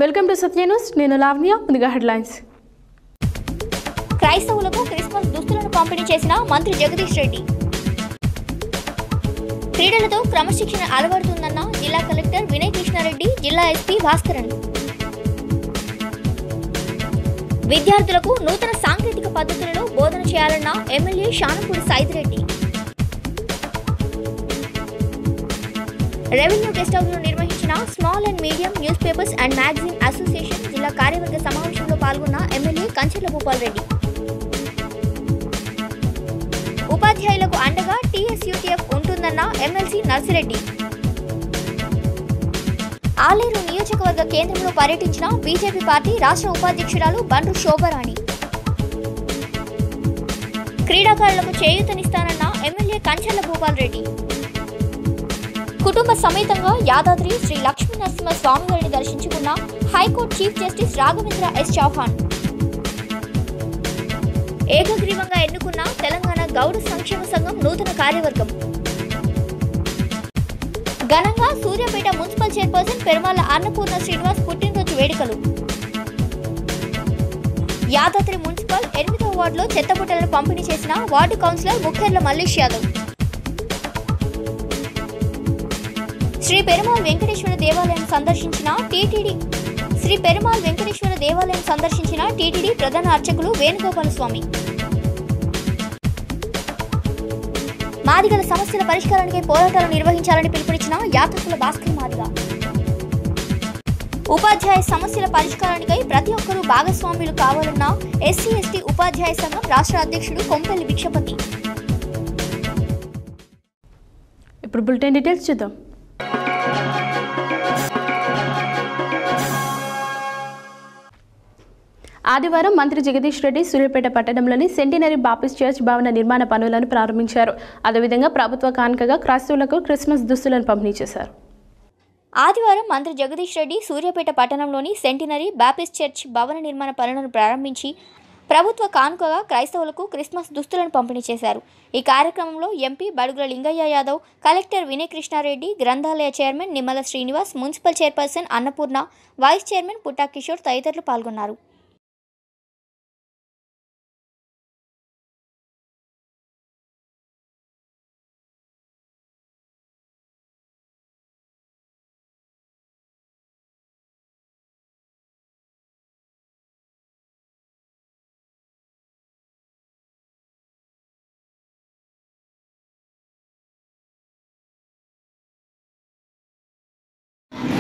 Welcome to Satya news. నేను లావణ్య. ముందుగా headlines. క్రైస్తవులకు క్రిస్మస్ దుస్తులను పంపిణీ చేసిన మంత్రి జగదీష్ రెడ్డి. క్రీడలతో క్రమశిక్షణ అలవడుతుందన్న జిల్లా కలెక్టర్ వినయ్ కృష్ణారెడ్డి, జిల్లా ఎస్పీ భాస్కరన్. విద్యార్థులకు నూతన సాంకేతిక పద్ధతులలో బోధన చేయాలన్న MLA Shanampudi Saidireddy. Revenue guest హౌస్లో నిర్వహించిన small and medium news papers and magazine association జిల్లా కార్యవర్గ సమావేశంలో పాల్గొన్న ఎమ్మెల్యే కంచెల భూపాల్ రెడ్డి. ఉపాధ్యాయులకు అండగా టీఎస్యూటీఎఫ్ ఉంటుందన్న ఎమ్మెల్సీ నర్సిరెడ్డి. ఆలేరు నియోజకవర్గ కేంద్రంలో పర్యటించిన బీజేపీ పార్టీ రాష్ట్ర ఉపాధ్యక్షురాలు బండ్రు శోభరాణి. క్రీడాకారులకు చేయూతనిస్తానన్న ఎమ్మెల్యే కంచెల భూపాల్ రెడ్డి. కుటుంబ సమేతంగా యాదాద్రి శ్రీ లక్ష్మీ నరసింహ స్వామివారిని దర్శించుకున్న high court chief justice Raghavendra S Chauhan. ఏకగ్రీవంగా ఎన్నుకున్న తెలంగాణ గౌడ సంక్షేమ సంఘం నూతన కార్యవర్గం. ఘనంగా సూర్యాపేట మున్సిపల్ చైర్పర్సన్ పెరుమాళ్ల అన్నపూర్ణ శ్రీనివాస్ పుట్టినరోజు వేడుకలు. యాదాద్రి మున్సిపల్ 8వ వార్డులో చెత్తబుట్టలను పంపిణీ చేసిన వార్డు కౌన్సిలర్ ముఖ్యర్ల మల్లేష్ యాదవ్. శ్రీ పెరుమాళ్ వెంకటేశ్వర దేవాలయం సందర్శించిన టీటీడీ ప్రధాన అర్చకులు వేణుగోపాల స్వామి. మాదిగల సమస్యల పరిష్కారానికి పోరాటాలు నిర్వహించాలని పిలుపునిచ్చిన యాత్రికుల భాస్కర్ మాదిగ. ఉపాధ్యాయ సమస్యల పరిష్కారానికై ప్రతి ఒక్కరూ భాగస్వామ్యులు కావాలన్న ఎస్సీ/ఎస్టీ ఉపాధ్యాయ సంఘం రాష్ట్ర అధ్యక్షుడు కొంపెల్లి భిక్షపతి. ఇప్పుడు బులెటిన్ డీటెయిల్స్ చూద్దాం. ఆదివారం మంత్రి జగదీష్ రెడ్డి సూర్యాపేట పట్టణంలోని సెంటినరీ బాప్టిస్ట్ చర్చ్ భవన నిర్మాణ పనులను ప్రారంభించారు. అదేవిధంగా ప్రభుత్వ కానుకగా క్రైస్తవులకు క్రిస్మస్ దుస్తులను పంపిణీ చేశారు. ఆదివారం మంత్రి జగదీష్ రెడ్డి సూర్యాపేట పట్టణంలోని సెంటినరీ బాప్టిస్ట్ చర్చ్ భవన నిర్మాణ పనులను ప్రారంభించి ప్రభుత్వ కానుకగా క్రైస్తవులకు క్రిస్మస్ దుస్తులను పంపిణీ చేశారు. ఈ కార్యక్రమంలో ఎంపీ బడుగుల లింగయ్య యాదవ్, కలెక్టర్ వినయ్ కృష్ణారెడ్డి, గ్రంథాలయ chairman Nimmala Srinivas, municipal chairperson Annapurna, vice chairman Putta Kishore తదితరులు పాల్గొన్నారు.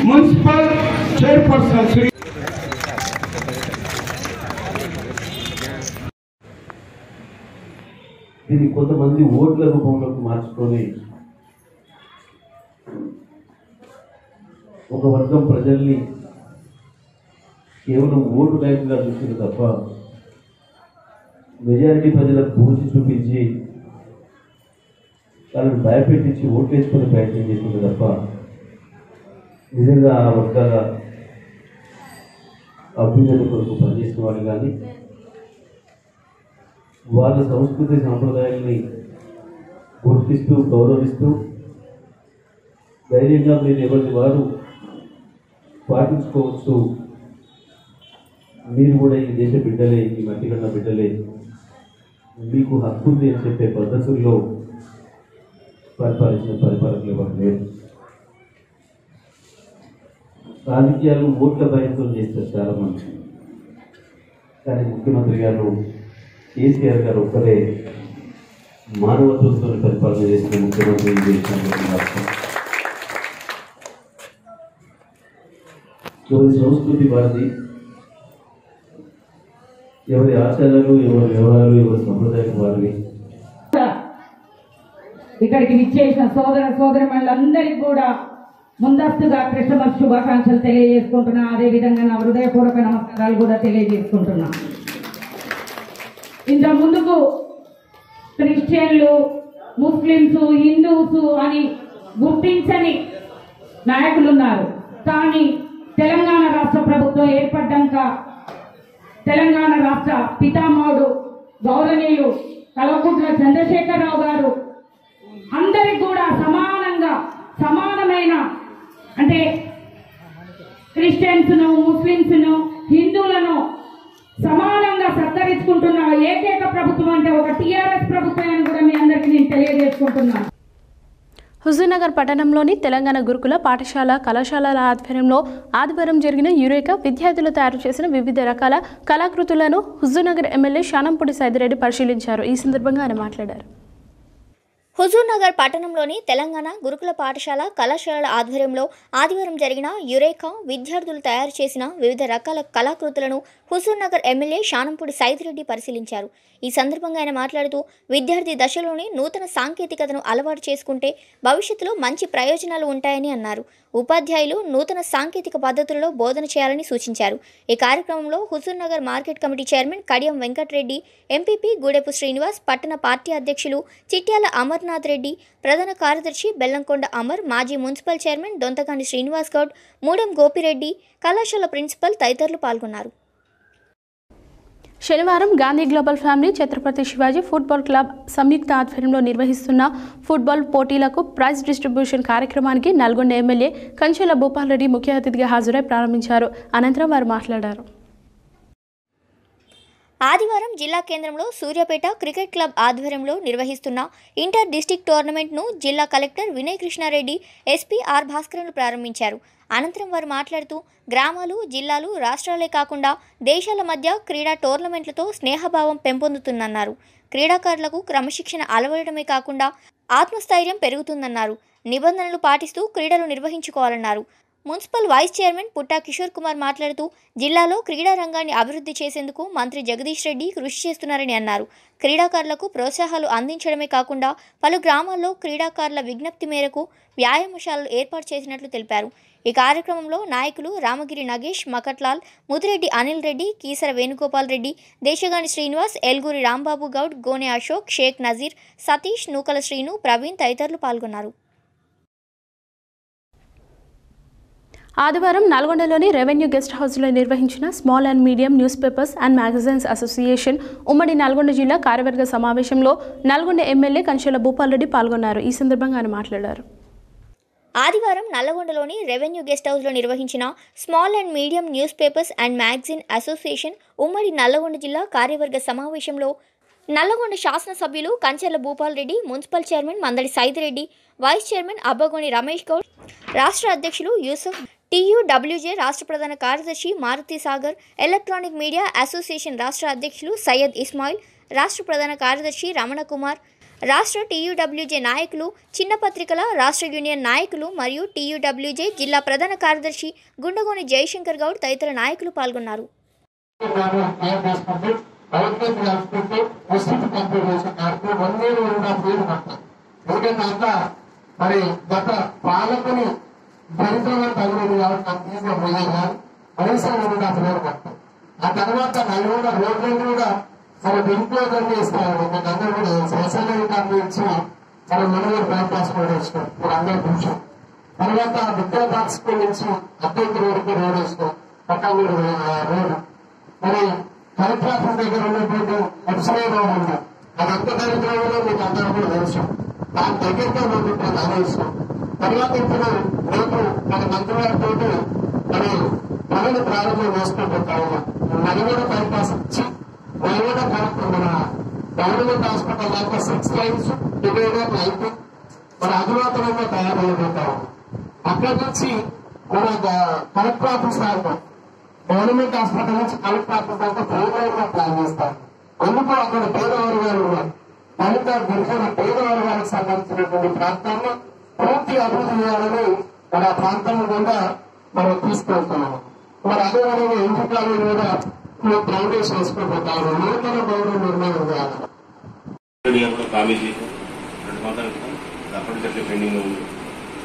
మున్సిపల్ చైర్పర్సన్ శ్రీ దీన్ని కొంతమంది ఓట్ల రూపంలోకి మార్చుకొని ఒక వర్గం ప్రజల్ని కేవలం ఓటు బ్యాంకుగా చూసింది తప్ప మెజారిటీ ప్రజలకు పూర్తి చూపించి వాళ్ళని భయపెట్టించి ఓట్లు వేసుకునే ప్రయత్నం చేసింది తప్ప నిజంగా ఆ వర్గాల అభ్యున్నతి కొరకు పనిచేసిన వాళ్ళు కానీ వాళ్ళ సంస్కృతి సాంప్రదాయాల్ని గుర్తిస్తూ గౌరవిస్తూ ధైర్యంగా మీరు ఎవరి వారు పాటించుకోవచ్చు, మీరు కూడా ఈ దేశ బిడ్డలే, ఈ మట్టి కన్నా బిడ్డలే, మీకు హక్కు ఉంది అని చెప్పే పద్ధతుల్లో పరిపాలించిన పరిపాలకులు ఎవరు లేరు. రాజకీయాలు ఓట్ల భయంతో చేస్తారు చాలామంది. కానీ ముఖ్యమంత్రి గారు కేసీఆర్ గారు ఒక్కరే మానవత్వంతో పరిపాలన చేసిన ముఖ్యమంత్రి రాష్ట్రం. ఎవరి సంస్కృతి వారిది, ఎవరి ఆచారాలు, ఎవరి వ్యవహారాలు, ఎవరి సంప్రదాయాలు వారివి. ఇక్కడికి విచ్చేసిన సోదరమణులందరికీ కూడా ముందస్తుగా క్రిస్మస్ శుభాకాంక్షలు తెలియజేసుకుంటున్నా. అదేవిధంగా నా హృదయపూర్వక నమస్కారాలు కూడా తెలియజేసుకుంటున్నా. ఇంత ముందుకు క్రిస్టియన్లు, ముస్లింస్, హిందూస్ అని గుర్తించని నాయకులు ఉన్నారు. కానీ తెలంగాణ రాష్ట్ర ప్రభుత్వం ఏర్పడ్డాక తెలంగాణ రాష్ట్ర పితామహుడు గౌరవనీయులు కల్వకుంట్ల చంద్రశేఖరరావు గారు అందరికి కూడా సమానమైన అంటే క్రిస్టియన్స్ను, ముస్లింస్ను, హిందువులను సమానంగా సత్కరించుకుంటున్న ఏకైక ప్రభుత్వం అంటే ఒక టీఆర్ఎస్ ప్రభుత్వం అని కూడా మీ అందరికీ నేను తెలియజేసుకుంటున్నాను. హుజూర్నగర్ పట్టణంలోని తెలంగాణ గురుకుల పాఠశాల కళాశాలల ఆధ్వర్యంలో ఆదివారం జరిగిన యురేకా విద్యార్థులు తయారు చేసిన వివిధ రకాల కళాకృతులను హుజూర్నగర్ ఎమ్మెల్యే శానంపూడి సైదిరెడ్డి పరిశీలించారు. ఈ సందర్భంగా ఆయన మాట్లాడారు. హుజూర్నగర్ పట్టణంలోని తెలంగాణ గురుకుల పాఠశాల కళాశాలల ఆధ్వర్యంలో ఆదివారం జరిగిన యురేకా విద్యార్థులు తయారు చేసిన వివిధ రకాల కళాకృతులను హుజూర్నగర్ ఎమ్మెల్యే శానంపూడి సైదిరెడ్డి పరిశీలించారు. ఈ సందర్భంగా ఆయన మాట్లాడుతూ విద్యార్థి దశలోనే నూతన సాంకేతికతను అలవాటు చేసుకుంటే భవిష్యత్తులో మంచి ప్రయోజనాలు ఉంటాయని అన్నారు. ఉపాధ్యాయులు నూతన సాంకేతిక పద్ధతులలో బోధన చేయాలని సూచించారు. ఈ కార్యక్రమంలో Huzurnagar market committee chairman Kadiyam Venkatareddy, MPP Gudepu Srinivas, పట్టణ పార్టీ అధ్యక్షులు చిట్యాల అమర్నాథ్ రెడ్డి, ప్రధాన కార్యదర్శి బెల్లంకొండ అమర్, మాజీ మున్సిపల్ చైర్మన్ దొంతకాని శ్రీనివాస్ గౌడ్, మూడెం గోపిరెడ్డి, కళాశాల ప్రిన్సిపల్ తదితరులు పాల్గొన్నారు. శనివారం Gandhi global family Chhatrapati Shivaji football club సంయుక్త ఆధ్వర్యంలో నిర్వహిస్తున్న ఫుట్బాల్ పోటీలకు ప్రైజ్ డిస్ట్రిబ్యూషన్ కార్యక్రమానికి నల్గొండ ఎమ్మెల్యే కంచెల భూపాల్ రెడ్డి ముఖ్య అతిథిగా హాజరై ప్రారంభించారు. అనంతరం వారు మాట్లాడారు. ఆదివారం జిల్లా కేంద్రంలో సూర్యాపేట క్రికెట్ క్లబ్ ఆధ్వర్యంలో నిర్వహిస్తున్న ఇంటర్ డిస్టిక్ టోర్నమెంట్ను జిల్లా collector Vinay Krishnareddy, SP R భాస్కరన్లు ప్రారంభించారు. అనంతరం వారు మాట్లాడుతూ గ్రామాలు, జిల్లాలు, రాష్ట్రాలే కాకుండా దేశాల మధ్య క్రీడా టోర్నమెంట్లతో స్నేహభావం పెంపొందుతుందన్నారు. క్రీడాకారులకు క్రమశిక్షణ అలవడమే కాకుండా ఆత్మస్థైర్యం పెరుగుతుందన్నారు. నిబంధనలు పాటిస్తూ క్రీడలు నిర్వహించుకోవాలన్నారు. Municipal vice chairman Putta Kishore Kumar మాట్లాడుతూ జిల్లాలో క్రీడా రంగాన్ని అభివృద్ధి చేసేందుకు మంత్రి జగదీష్ రెడ్డి కృషి చేస్తున్నారని అన్నారు. క్రీడాకారులకు ప్రోత్సాహాలు అందించడమే కాకుండా పలు గ్రామాల్లో క్రీడాకారుల విజ్ఞప్తి మేరకు వ్యాయామశాలలు ఏర్పాటు చేసినట్లు తెలిపారు. ఈ కార్యక్రమంలో నాయకులు రామగిరి నగేష్, మకట్లాల్, ముదిరెడ్డి అనిల్ రెడ్డి, కీసర వేణుగోపాల్ రెడ్డి, దేశగాని శ్రీనివాస్, ఎల్గూరి రాంబాబు గౌడ్, గోనె అశోక్, షేక్ నజీర్, సతీష్, నూకల శ్రీను, ప్రవీణ్ తదితరులు పాల్గొన్నారు. ఆదివారం నల్గొండలోని రెవెన్యూ గెస్ట్ హౌస్లో నిర్వహించిన small and medium news papers and magazines association ఉమ్మడి నల్గొండ జిల్లా కార్యవర్గ సమావేశంలో నల్గొండ ఎమ్మెల్యే కంచెల భూపాల్ రెడ్డి పాల్గొన్నారు. ఈ సందర్భంగా ఆయన మాట్లాడారు. ఆదివారం నల్లగొండలోని రెవెన్యూ గెస్ట్ హౌస్లో నిర్వహించిన small and medium news papers and magazine association ఉమ్మడి నల్లగొండ జిల్లా కార్యవర్గ సమావేశంలో నల్లగొండ శాసనసభ్యులు Kanchela Bhupal Reddy, municipal chairman Mandadi Saidireddy, vice chairman Abbagoni Ramesh Goud, రాష్ట్ర అధ్యక్షులు యూసుఫ్, టీయూడబ్ల్యూజే రాష్ట్ర ప్రధాన కార్యదర్శి Maruthi Sagar, electronic media association రాష్ట్ర అధ్యక్షులు సయ్యద్ ఇస్మాయిల్, రాష్ట్ర ప్రధాన కార్యదర్శి రమణ కుమార్, రాష్ట్ర టీయూడబ్ల్యూజే నాయకులు, చిన్న పత్రికల రాష్ట్ర యూనియన్ నాయకులు మరియు టీయూడబ్ల్యూజే జిల్లా ప్రధాన కార్యదర్శి గుండగోని జయశంకర్ గౌడ్ తదితర నాయకులు పాల్గొన్నారు. మరి గత పాలకుని దరిద్రంగా తగిలేదు కాబట్టి నాకు తీసుకుపోయారు కనీసం ఆ తర్వాత నల్గొండ రోడ్లను కూడా మన దింపులో చేస్తారు. మీకు అందరూ కూడా శ్మశాన విధానం ఇచ్చి మన మనలో బైపాస్ కూడా వేసుకోం. ఇప్పుడు అందరూ కూర్చోం. తర్వాత విద్యా బాక్స్ నుంచి అద్దెకి రోడ్డుకి రోడ్ వేసుకోం. పట్టంగూరు రోడ్డు మరి కలెక్టర్ ఆఫీస్ దగ్గర ఉన్నటువంటి ఎక్స్రే రోడ్ ఉంది. అది ఎంత దరిద్రంలో మీకు అందరూ కూడా తెలుసు. దాని దగ్గరగా ఉన్నటువంటి ఆలోచన తర్వాత ఇప్పుడు రేపు మన మంత్రి గారితో మరి పనులు ప్రారంభం చేసుకుంటుంటాము. నల్గొండ బైపాస్ ఇచ్చి నల్గొండ మన గవర్నమెంట్ హాస్పిటల్ దాకా 6 లైన్స్ డివైడర్ లైట్ మన అధునాతనంగా తయారయ్యేటాము. అక్కడి నుంచి మన కలెక్టర్ ఆఫీస్ దాకా గవర్నమెంట్ హాస్పిటల్ నుంచి కలెక్టర్ ఆఫీస్ దాకా ప్రోగ్రామ్ గా ప్లాన్ చేస్తారు. ఎందుకు అక్కడ పేద వర్గాలు ఉన్నారు. దళిత గిరిజన పేద వర్గాలకు సంబంధించినటువంటి ప్రాంతాన్ని పూర్తి అభివృద్ధి చేయాలని మన ప్రాంతం కూడా మనం తీసుకెళ్తున్నాము. మరి అదేవిధంగా ఎంపికలు కూడా ఫౌండేషన్ వేసుకుంటారు. నూతన భవన నిర్మాణం చేయాలి. అప్పటి నుంచి పెండింగ్ ఉంది.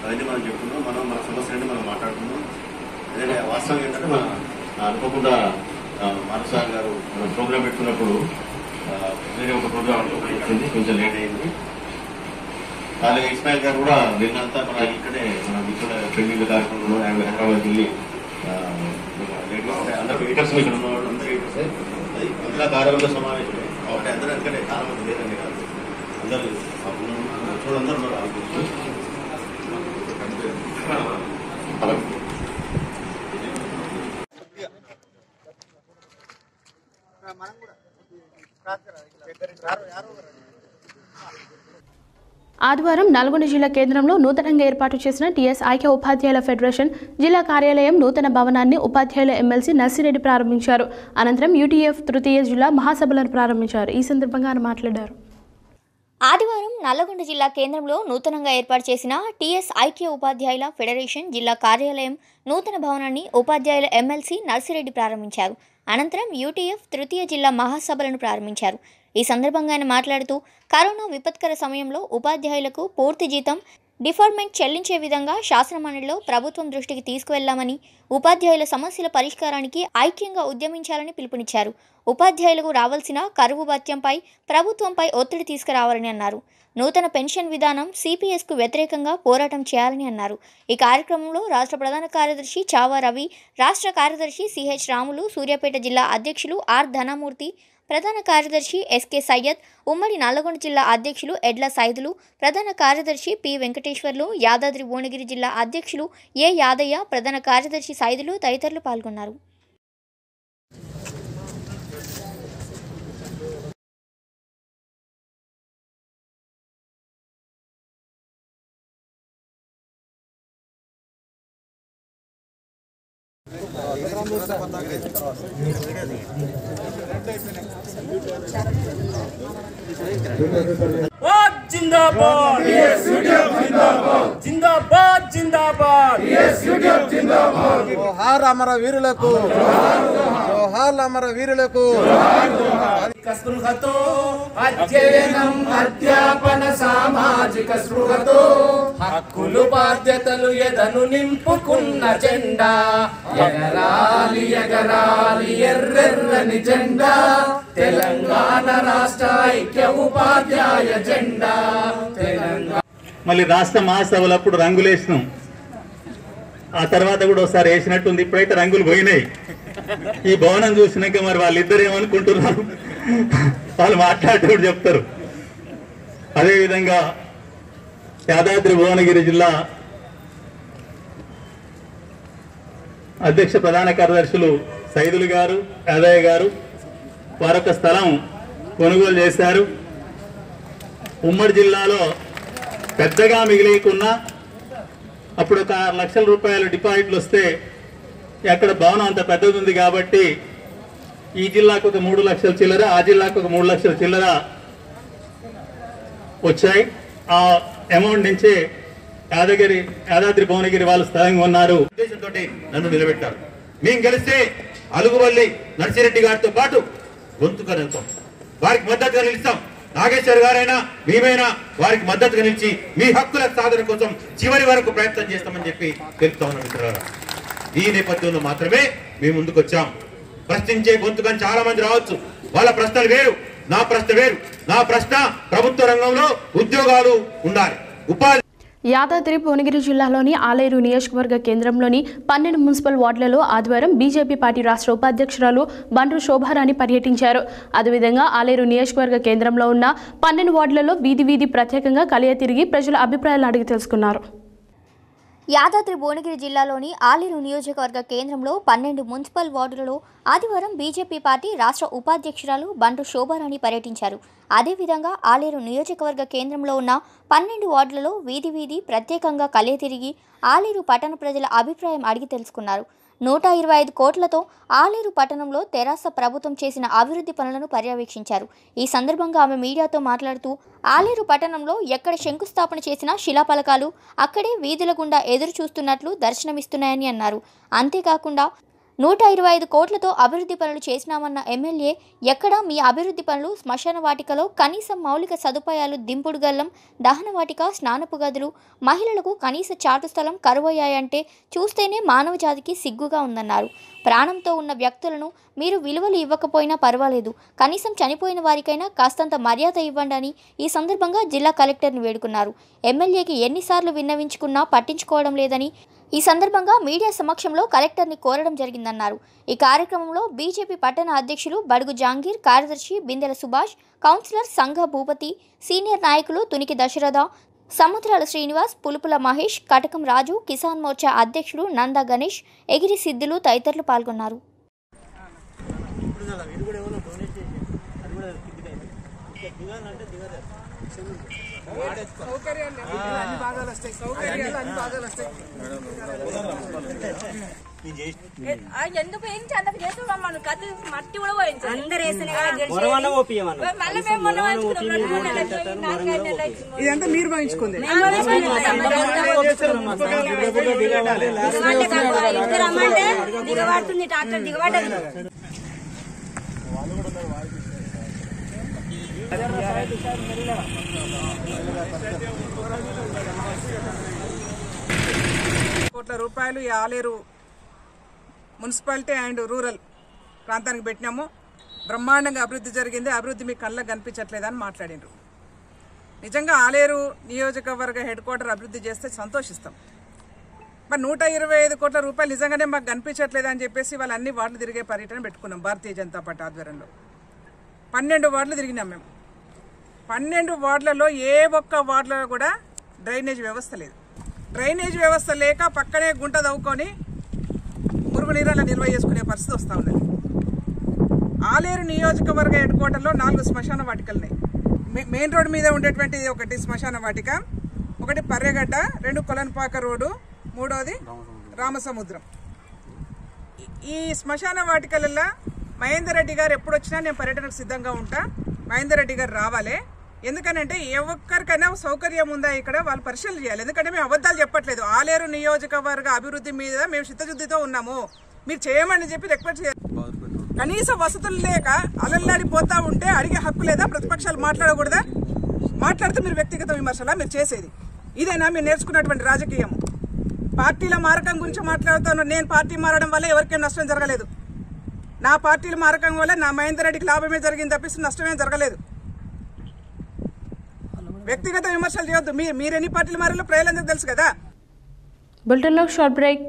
అదే మనం చెప్తున్నాం. మన సమస్య అంటే మనం మాట్లాడుతున్నాం. అదే వాస్తవం ఏంటంటే అనుకోకుండా మానసార్ గారు మనం ప్రోగ్రామ్ పెట్టుకున్నప్పుడు వేరే ఒక ప్రోగ్రామ్ వచ్చింది, కొంచెం లేట్ అయింది. అలాగే ఇస్మాయిల్ గారు కూడా నిన్నంతా మన ఇక్కడే ఇక్కడ పెళ్లిళ్ళ కార్యక్రమంలో హైదరాబాద్ వెళ్ళి అందరూ ఎడిటర్స్ ఇక్కడ ఉన్నవాళ్ళు అందరూ ఎడిటర్స్ అందులో కార్యవర్గ సమావేశం కాబట్టి అందరూ ఎందుకంటే చాలా మంది లేదండి కాదు అందరూ చూడందరూ ఉన్నారు. ఆదివారం నల్గొండ జిల్లా కేంద్రంలో నూతనంగా ఏర్పాటు చేసిన టీఎస్ ఐక్య ఉపాధ్యాయుల ఫెడరేషన్ జిల్లా కార్యాలయం నూతన భవనాన్ని ఉపాధ్యాయుల ఎమ్మెల్సీ నర్సిరెడ్డి ప్రారంభించారు. అనంతరం యూటీఎఫ్ తృతీయ జిల్లా మహాసభలను ప్రారంభించారు. ఈ సందర్భంగా ఆయన మాట్లాడారు. ఆదివారం నల్లగొండ జిల్లా కేంద్రంలో నూతనంగా ఏర్పాటు చేసిన టీఎస్ ఐక్య ఉపాధ్యాయుల ఫెడరేషన్ జిల్లా కార్యాలయం నూతన భవనాన్ని ఉపాధ్యాయుల ఎమ్మెల్సీ నర్సిరెడ్డి ప్రారంభించారు. అనంతరం యూటీఎఫ్ తృతీయ జిల్లా మహాసభలను ప్రారంభించారు. ఈ సందర్భంగా ఆయన మాట్లాడుతూ కరోనా విపత్కర సమయంలో ఉపాధ్యాయులకు పూర్తి జీతం డిఫర్మెంట్ చెల్లించే విధంగా శాసనమండలిలో ప్రభుత్వం దృష్టికి తీసుకువెళ్లామని, ఉపాధ్యాయుల సమస్యల పరిష్కారానికి ఐక్యంగా ఉద్యమించాలని పిలుపునిచ్చారు. ఉపాధ్యాయులకు రావాల్సిన కరువు భత్యంపై ప్రభుత్వంపై ఒత్తిడి తీసుకురావాలని అన్నారు. నూతన పెన్షన్ విధానం సిపిఎస్కు వ్యతిరేకంగా పోరాటం చేయాలని అన్నారు. ఈ కార్యక్రమంలో రాష్ట్ర ప్రధాన కార్యదర్శి చావా రవి, రాష్ట్ర కార్యదర్శి సిహెచ్ రాములు, సూర్యాపేట జిల్లా అధ్యక్షులు ఆర్ ధనమూర్తి, ప్రధాన కార్యదర్శి ఎస్కే సయ్యద్, ఉమ్మడి నల్లగొండ జిల్లా అధ్యక్షులు ఎడ్ల సైదులు, ప్రధాన కార్యదర్శి పి వెంకటేశ్వర్లు, యాదాద్రి భువనగిరి జిల్లా అధ్యక్షులు ఏ యాదయ్య, ప్రధాన కార్యదర్శి సైదులు తదితరులు పాల్గొన్నారు. जिंदाबाद जिंदाबाद जिंदाबाद जोहार अमर वीरुలకు जोहार अमर वीरुలకు స్పృహతో అధ్యయనం అధ్యాపన సామాజిక స్పృహతో హక్కులు బాధ్యతలు ఎదను నింపుకున్న జెండా ఎగరాలి ఎగరాలి ఎర్రెర్రని జెండా తెలంగాణ రాష్ట్ర ఐక్య ఉపాధ్యాయ జెండా తెలంగాణ. మళ్ళీ రాష్ట్ర మహాసభలప్పుడు రంగులేసినాం. ఆ తర్వాత కూడా ఒకసారి వేసినట్టుంది. ఇప్పుడైతే రంగులు పోయినాయి. ఈ భవనం చూసినాక మరి వాళ్ళిద్దరు ఏమనుకుంటున్నారు, వాళ్ళు మాట్లాడేటప్పుడు చెప్తారు. అదేవిధంగా యాదాద్రి భువనగిరి జిల్లా అధ్యక్ష ప్రధాన కార్యదర్శులు సైదులు గారు, యాదయ్య గారు వారొక స్థలం కొనుగోలు చేశారు. ఉమ్మడి జిల్లాలో పెద్దగా మిగిలేకున్నా అప్పుడు ఒక 6 లక్షల రూపాయలు డిపాజిట్లు వస్తే అక్కడ భవనం అంత పెద్దది ఉంది కాబట్టి ఈ జిల్లాకు ఒక 3 లక్షల చిల్లర, ఆ జిల్లాకు ఒక 3 లక్షల చిల్లర వచ్చాయి. ఆ అమౌంట్ నుంచే యాదాద్రి భువనగిరి వాళ్ళు స్థలంగా ఉన్నారు. ఉద్దేశంతో నన్ను నిలబెట్టారు. మేము గెలిస్తే అలుగువల్లి నర్సిరెడ్డి గారితో పాటు గొంతుగా నిలుస్తాం, వారికి మద్దతుగా నిలుస్తాం. నాగేశ్వర్ గారైనా మేమైనా వారికి మద్దతుగా నిలిచి మీ హక్కుల సాధన కోసం చివరి వరకు ప్రయత్నం చేస్తామని చెప్పి తెలుపుతా ఉన్నాం మిత్రులారా. ఈ నేపథ్యంలో మాత్రమే మేము ముందుకు వచ్చాం. ప్రశ్నించే గొంతుగా చాలా మంది రావచ్చు, వాళ్ళ ప్రశ్నలు వేరు, నా ప్రశ్న వేరు. నా ప్రశ్న ప్రభుత్వ రంగంలో ఉద్యోగాలు ఉండాలి, ఉపాధి. యాదాద్రి భువనగిరి జిల్లాలోని ఆలేరు నియోజకవర్గ కేంద్రంలోని 12 మున్సిపల్ వార్డులలో ఆదివారం బీజేపీ పార్టీ రాష్ట్ర ఉపాధ్యక్షురాలు బండ్రు శోభారాణి పర్యటించారు. అదేవిధంగా ఆలేరు నియోజకవర్గ కేంద్రంలో ఉన్న 12 వార్డులలో వీధి ప్రత్యేకంగా కలియ తిరిగి ప్రజల అభిప్రాయాలు అడిగి తెలుసుకున్నారు. యాదాద్రి భువనగిరి జిల్లాలోని ఆలేరు నియోజకవర్గ కేంద్రంలో 12 మున్సిపల్ వార్డులలో ఆదివారం బీజేపీ పార్టీ రాష్ట్ర ఉపాధ్యక్షురాలు బండ్రు శోభారాణి పర్యటించారు. అదేవిధంగా ఆలేరు నియోజకవర్గ కేంద్రంలో ఉన్న 12 వార్డులలో వీధి ప్రత్యేకంగా కలియ తిరిగి ఆలేరు పట్టణ ప్రజల అభిప్రాయం అడిగి తెలుసుకున్నారు. 125 కోట్లతో ఆలేరు పట్టణంలో తెరాస ప్రభుత్వం చేసిన అభివృద్ధి పనులను పర్యవేక్షించారు. ఈ సందర్భంగా ఆమె మీడియాతో మాట్లాడుతూ ఆలేరు పట్టణంలో ఎక్కడ శంకుస్థాపన చేసిన శిలాఫలకాలు అక్కడే వీధుల గుండా ఎదురు చూస్తున్నట్లు దర్శనమిస్తున్నాయని అన్నారు. అంతేకాకుండా 125 కోట్లతో అభివృద్ధి పనులు చేసినామన్న ఎమ్మెల్యే ఎక్కడా మీ అభివృద్ధి పనులు శ్మశాన వాటికలో కనీసం మౌలిక సదుపాయాలు దింపుడు గల్లం, దహన వాటిక, స్నానపు గదులు, మహిళలకు కనీస చాటు స్థలం కరువయ్యాయంటే చూస్తేనే మానవ జాతికి సిగ్గుగా ఉందన్నారు. ప్రాణంతో ఉన్న వ్యక్తులను మీరు విలువలు ఇవ్వకపోయినా పర్వాలేదు, కనీసం చనిపోయిన వారికైనా కాస్తంత మర్యాద ఇవ్వండి అని ఈ సందర్భంగా జిల్లా కలెక్టర్ని వేడుకున్నారు. ఎమ్మెల్యేకి ఎన్నిసార్లు విన్నవించుకున్నా పట్టించుకోవడం లేదని ఈ సందర్భంగా మీడియా సమక్షంలో కలెక్టర్ని కోరడం జరిగిందన్నారు. ఈ కార్యక్రమంలో బీజేపీ పట్టణ అధ్యక్షులు బడుగు జాంగీర్, కార్యదర్శి బిందెల సుభాష్, కౌన్సిలర్ సంఘ భూపతి, సీనియర్ నాయకులు తునికి దశరథ, సముద్రాల శ్రీనివాస్, పులుపుల మహేష్, కటకం రాజు, కిసాన్ మోర్చా అధ్యక్షుడు నంద గణేష్, ఎగిరి సిద్ధులు తదితరులు పాల్గొన్నారు. ఎందుకు ఏం చందకు చేస్తున్నాం మనం కత్తి మట్టి కూడా పోయింది అందరూ ఇదంతా మీరు భావించుకుంది దిగబడుతుంది ట్రాక్టర్ దిగబడ్డది కోట్ల రూపాయలు ఈ ఆలేరు మున్సిపాలిటీ అండ్ రూరల్ ప్రాంతానికి పెట్టినాము. బ్రహ్మాండంగా అభివృద్ధి జరిగింది. అభివృద్ధి మీ కళ్ళకు కనిపించట్లేదని మాట్లాడినారు. నిజంగా ఆలేరు నియోజకవర్గ హెడ్ క్వార్టర్ అభివృద్ధి చేస్తే సంతోషిస్తాం. మరి 125 కోట్ల రూపాయలు నిజంగానే మాకు కనిపించట్లేదని చెప్పేసి వాళ్ళు అన్ని వార్డులు తిరిగే పర్యటన పెట్టుకున్నాం. భారతీయ జనతా పార్టీ ఆధ్వర్యంలో 12 వార్డులు తిరిగినాం మేము. 12 వార్డులలో ఏ ఒక్క వార్డులలో కూడా డ్రైనేజ్ వ్యవస్థ లేదు. డ్రైనేజ్ వ్యవస్థ లేక పక్కనే గుంట తవ్వుకొని మురుగునీళ్ళ నిల్వ చేసుకునే పరిస్థితి వస్తూ ఉన్నది. ఆలేరు నియోజకవర్గ హెడ్ క్వార్టర్లో 4 శ్మశాన వాటికలున్నాయి. మెయిన్ రోడ్ మీద ఉండేటువంటి ఒకటి శ్మశాన వాటిక, ఒకటి పర్రెగడ్డ, 2 కొలన్పాక రోడ్డు, 3వది రామసముద్రం. ఈ శ్మశాన వాటికలలో మహేందర్ రెడ్డి గారు ఎప్పుడు వచ్చినా నేను పర్యటనకు సిద్ధంగా ఉంటా. మహేందర్ రెడ్డి గారు రావాలి. ఎందుకనంటే ఏ ఒక్కరికైనా సౌకర్యం ఉందా ఇక్కడ వాళ్ళు పరిశీలన చేయాలి. ఎందుకంటే మేము అబద్ధాలు చెప్పట్లేదు. ఆలేరు నియోజకవర్గ అభివృద్ధి మీద మేము చిత్తశుద్ధితో ఉన్నాము. మీరు చేయమని చెప్పి రిక్వెస్ట్ చేయాలి. కనీస వసతులు లేక అలల్లాడిపోతా ఉంటే అడిగే హక్కు లేదా? ప్రతిపక్షాలు మాట్లాడకూడదా? మాట్లాడితే మీరు వ్యక్తిగత విమర్శలా మీరు చేసేది? ఇదేనా మీరు నేర్చుకున్నటువంటి రాజకీయం? పార్టీల మారకం గురించి మాట్లాడుతాను. నేను పార్టీ మారడం వల్ల ఎవరికేం నష్టం జరగలేదు. నా పార్టీల మారకం వల్ల నా మహేందర్ రెడ్డికి లాభమే జరిగింది తప్పిస్తే నష్టమేం జరగలేదు. వ్యక్తిగత విమర్శలు చేయొద్దు. మీరెన్ని పార్టీలు మారాలో ప్రజలందరికీ తెలుసు కదా. బులెటిన్లో short break.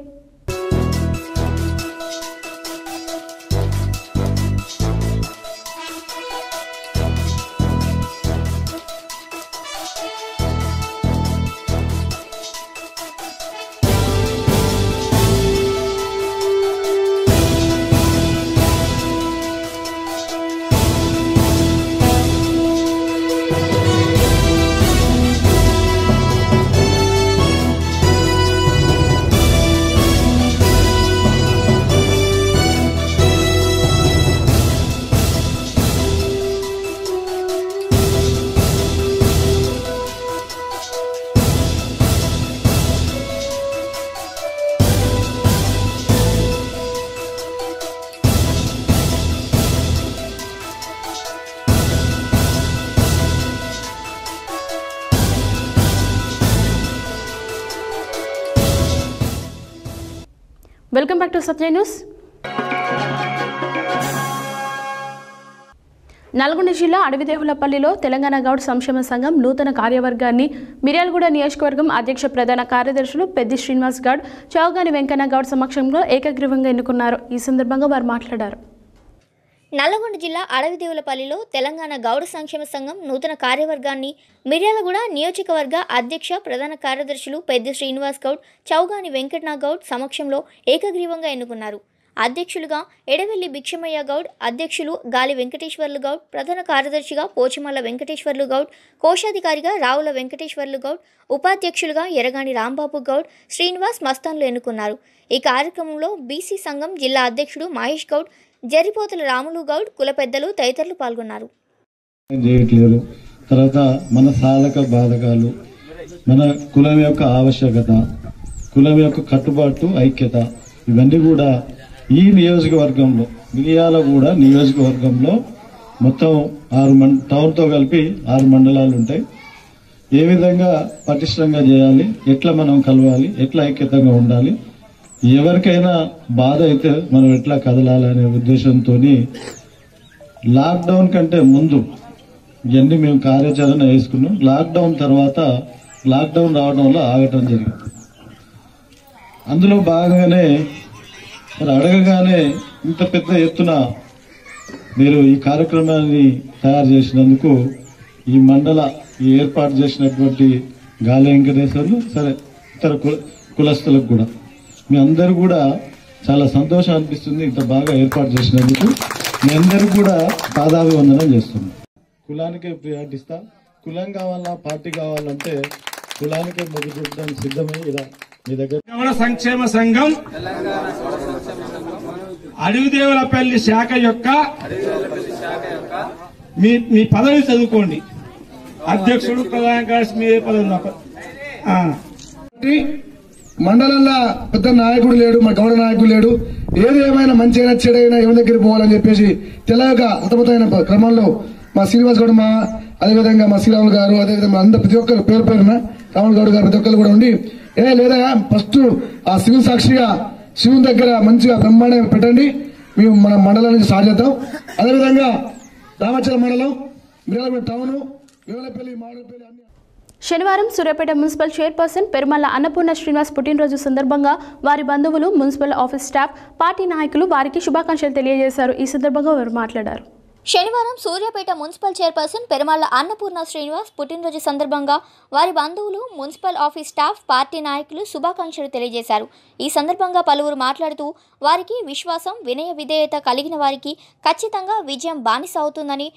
Welcome back to Satya news. Nalgonda జిల్లా అడవిదేవులపల్లిలో తెలంగాణ గౌడ్ సంక్షేమ సంఘం నూతన కార్యవర్గాన్ని మిర్యాలగూడ నియోజకవర్గం అధ్యక్ష ప్రధాన కార్యదర్శులు పెద్ది శ్రీనివాస్ గౌడ్, చౌగాని వెంకన్న గౌడ్ సమక్షంలో ఏకగ్రీవంగా ఎన్నుకున్నారు. ఈ సందర్భంగా వారు మాట్లాడారు. నల్లగొండ జిల్లా అడవిదేవులపల్లిలో తెలంగాణ గౌడ సంక్షేమ సంఘం నూతన కార్యవర్గాన్ని మిర్యాలగూడ నియోజకవర్గ అధ్యక్ష ప్రధాన కార్యదర్శులు పెద్ది శ్రీనివాస్ గౌడ్, చౌగాని వెంకన్న గౌడ్ సమక్షంలో ఏకగ్రీవంగా ఎన్నుకున్నారు. అధ్యక్షులుగా ఎడవెల్లి భిక్షమయ్య గౌడ్, అధ్యక్షులు గాలి వెంకటేశ్వర్లు గౌడ్, ప్రధాన కార్యదర్శిగా పోచమల్ల వెంకటేశ్వర్లు గౌడ్, కోశాధికారిగా రావుల వెంకటేశ్వర్లు గౌడ్, ఉపాధ్యక్షులుగా ఎరగాని రాంబాబు గౌడ్, శ్రీనివాస్ మస్తాన్లు ఎన్నుకున్నారు. ఈ కార్యక్రమంలో బీసీ సంఘం జిల్లా అధ్యక్షుడు మహేష్ గౌడ్, జరిపోతుల రాములు గౌడ్, కుల పెద్దలు తదితరులు పాల్గొన్నారు. తర్వాత మన సాధక బాధకాలు, మన కులం యొక్క ఆవశ్యకత, కులం యొక్క కట్టుబాటు, ఐక్యత, ఇవన్నీ కూడా ఈ నియోజకవర్గంలో మిర్యాలగూడ నియోజకవర్గంలో మొత్తం 6 టౌన్తో కలిపి 6 మండలాలు ఉంటాయి. ఏ విధంగా పటిష్టంగా చేయాలి, ఎట్లా మనం కలవాలి, ఎట్లా ఐక్యతంగా ఉండాలి, ఎవరికైనా బాధ అయితే మనం ఎట్లా కదలాలనే ఉద్దేశంతో లాక్డౌన్ కంటే ముందు ఇవన్నీ మేము కార్యాచరణ వేసుకున్నాం. లాక్డౌన్ తర్వాత లాక్డౌన్ రావడం వల్ల ఆగటం జరిగింది. అందులో భాగంగానే మరి అడగగానే ఇంత పెద్ద ఎత్తున మీరు ఈ కార్యక్రమాన్ని తయారు చేసినందుకు ఈ మండల ఏర్పాటు చేసినటువంటి గాలి వెంకటేశ్వర్లు, సరే ఇతర కులస్తులకు కూడా మీ అందరూ కూడా చాలా సంతోషం అనిపిస్తుంది. ఇంత బాగా ఏర్పాటు చేసినందుకు మీ అందరూ కూడా పాదాభివందనం చేస్తున్నాం. కులానికే ప్రియారిటీ ఇస్తా. కులం కావాలా పార్టీ కావాలంటే కులానికే మొగ్గు చూపడానికి సిద్ధమై ఇలా మీ దగ్గర గౌడ సంక్షేమ సంఘం అడవిదేవులపల్లి శాఖ యొక్క మీ పదవి చదువుకోండి. అధ్యక్షుడు, ప్రధాన కార్యదర్శి మీదే పదవి. మండలంలో పెద్ద నాయకుడు లేడు, మా గౌడ నాయకుడు లేడు. ఏది ఏమైనా మంచి అయినా చెడైనా ఎవరి దగ్గర పోవాలని చెప్పేసి తెలవక అతమతమైన క్రమంలో మా శ్రీనివాస్ గౌడ్ మా అదేవిధంగా మా శ్రీరాములు గారు అదేవిధంగా అందరు ప్రతి ఒక్కరు పేరు పేరున రాములు గౌడ్ గారు ప్రతి ఒక్కరు కూడా ఉండి లేదా ఫస్ట్ ఆ శివుని సాక్షిగా శివుని దగ్గర మంచిగా బ్రహ్మాండంగా పెట్టండి, మేము మన మండలానికి స్టార్ట్ చేద్దాం. అదేవిధంగా రామచల మండలం, మిర్యాలగూడ టౌన్, వేలపల్లి, మాడపల్లి అన్ని. శనివారం సూర్యాపేట మున్సిపల్ చైర్పర్సన్ పెరుమల్ల అన్నపూర్ణ శ్రీనివాస్ పుట్టినరోజు సందర్భంగా వారి బంధువులు, మున్సిపల్ ఆఫీస్ స్టాఫ్, పార్టీ నాయకులు వారికి శుభాకాంక్షలు తెలియజేశారు. ఈ సందర్భంగా వారు మాట్లాడారు. శనివారం సూర్యాపేట మున్సిపల్ చైర్పర్సన్ పెరుమల్ల అన్నపూర్ణ శ్రీనివాస్ పుట్టినరోజు సందర్భంగా వారి బంధువులు, మున్సిపల్ ఆఫీస్ స్టాఫ్, పార్టీ నాయకులు శుభాకాంక్షలు తెలియజేశారు. ఈ సందర్భంగా పలువురు మాట్లాడుతూ వారికి విశ్వాసం, వినయ విధేయత కలిగిన వారికి ఖచ్చితంగా విజయం బానిస అవుతుందని,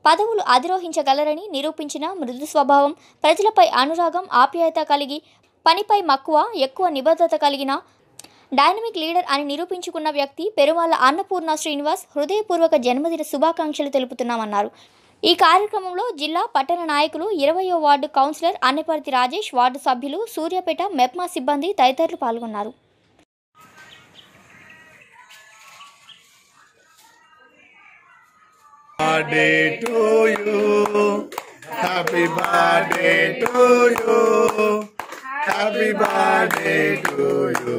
పదవులు అధిరోహించగలరని నిరూపించిన మృదు స్వభావం, ప్రజలపై అనురాగం, ఆప్యాయత కలిగి పనిపై మక్కువ, ఎక్కువ నిబద్ధత కలిగిన డైనమిక్ లీడర్ అని నిరూపించుకున్న వ్యక్తి పెరుమల్ల అన్నపూర్ణ శ్రీనివాస్. హృదయపూర్వక జన్మదిన శుభాకాంక్షలు తెలుపుతున్నామన్నారు. ఈ కార్యక్రమంలో జిల్లా, పట్టణ నాయకులు, 20వ ward councillor Annaparthi Rajesh, ward సభ్యులు, సూర్యాపేట మెప్మా సిబ్బంది తదితరులు పాల్గొన్నారు. Happy birthday to you. Happy birthday to you.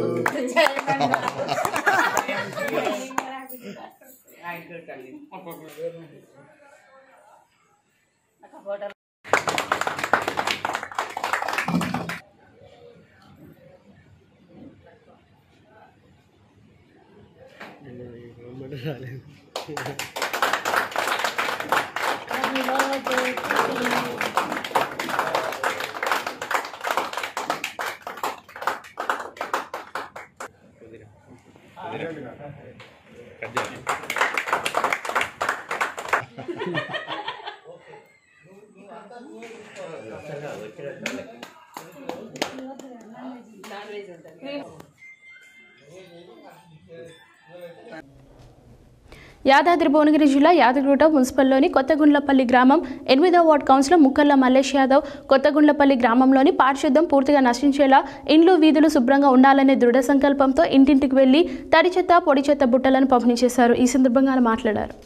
Yadadri Bhuvanagiri జిల్లా యాదగిరిగుట్ట మున్సిపల్లోని కొత్తగుండ్లపల్లి గ్రామం 8వ వార్డు కౌన్సిలర్ ముక్కల్ల మల్లేష్ యాదవ్ కొత్తగుండ్లపల్లి గ్రామంలోని పారిశుద్ధ్యం పూర్తిగా నశించేలా ఇండ్లు, వీధులు శుభ్రంగా ఉండాలనే దృఢ సంకల్పంతో ఇంటింటికి వెళ్లి తడి చెత్త, పొడి చెత్త బుట్టలను పంపిణీ చేశారు. ఈ సందర్భంగా ఆయన మాట్లాడారు.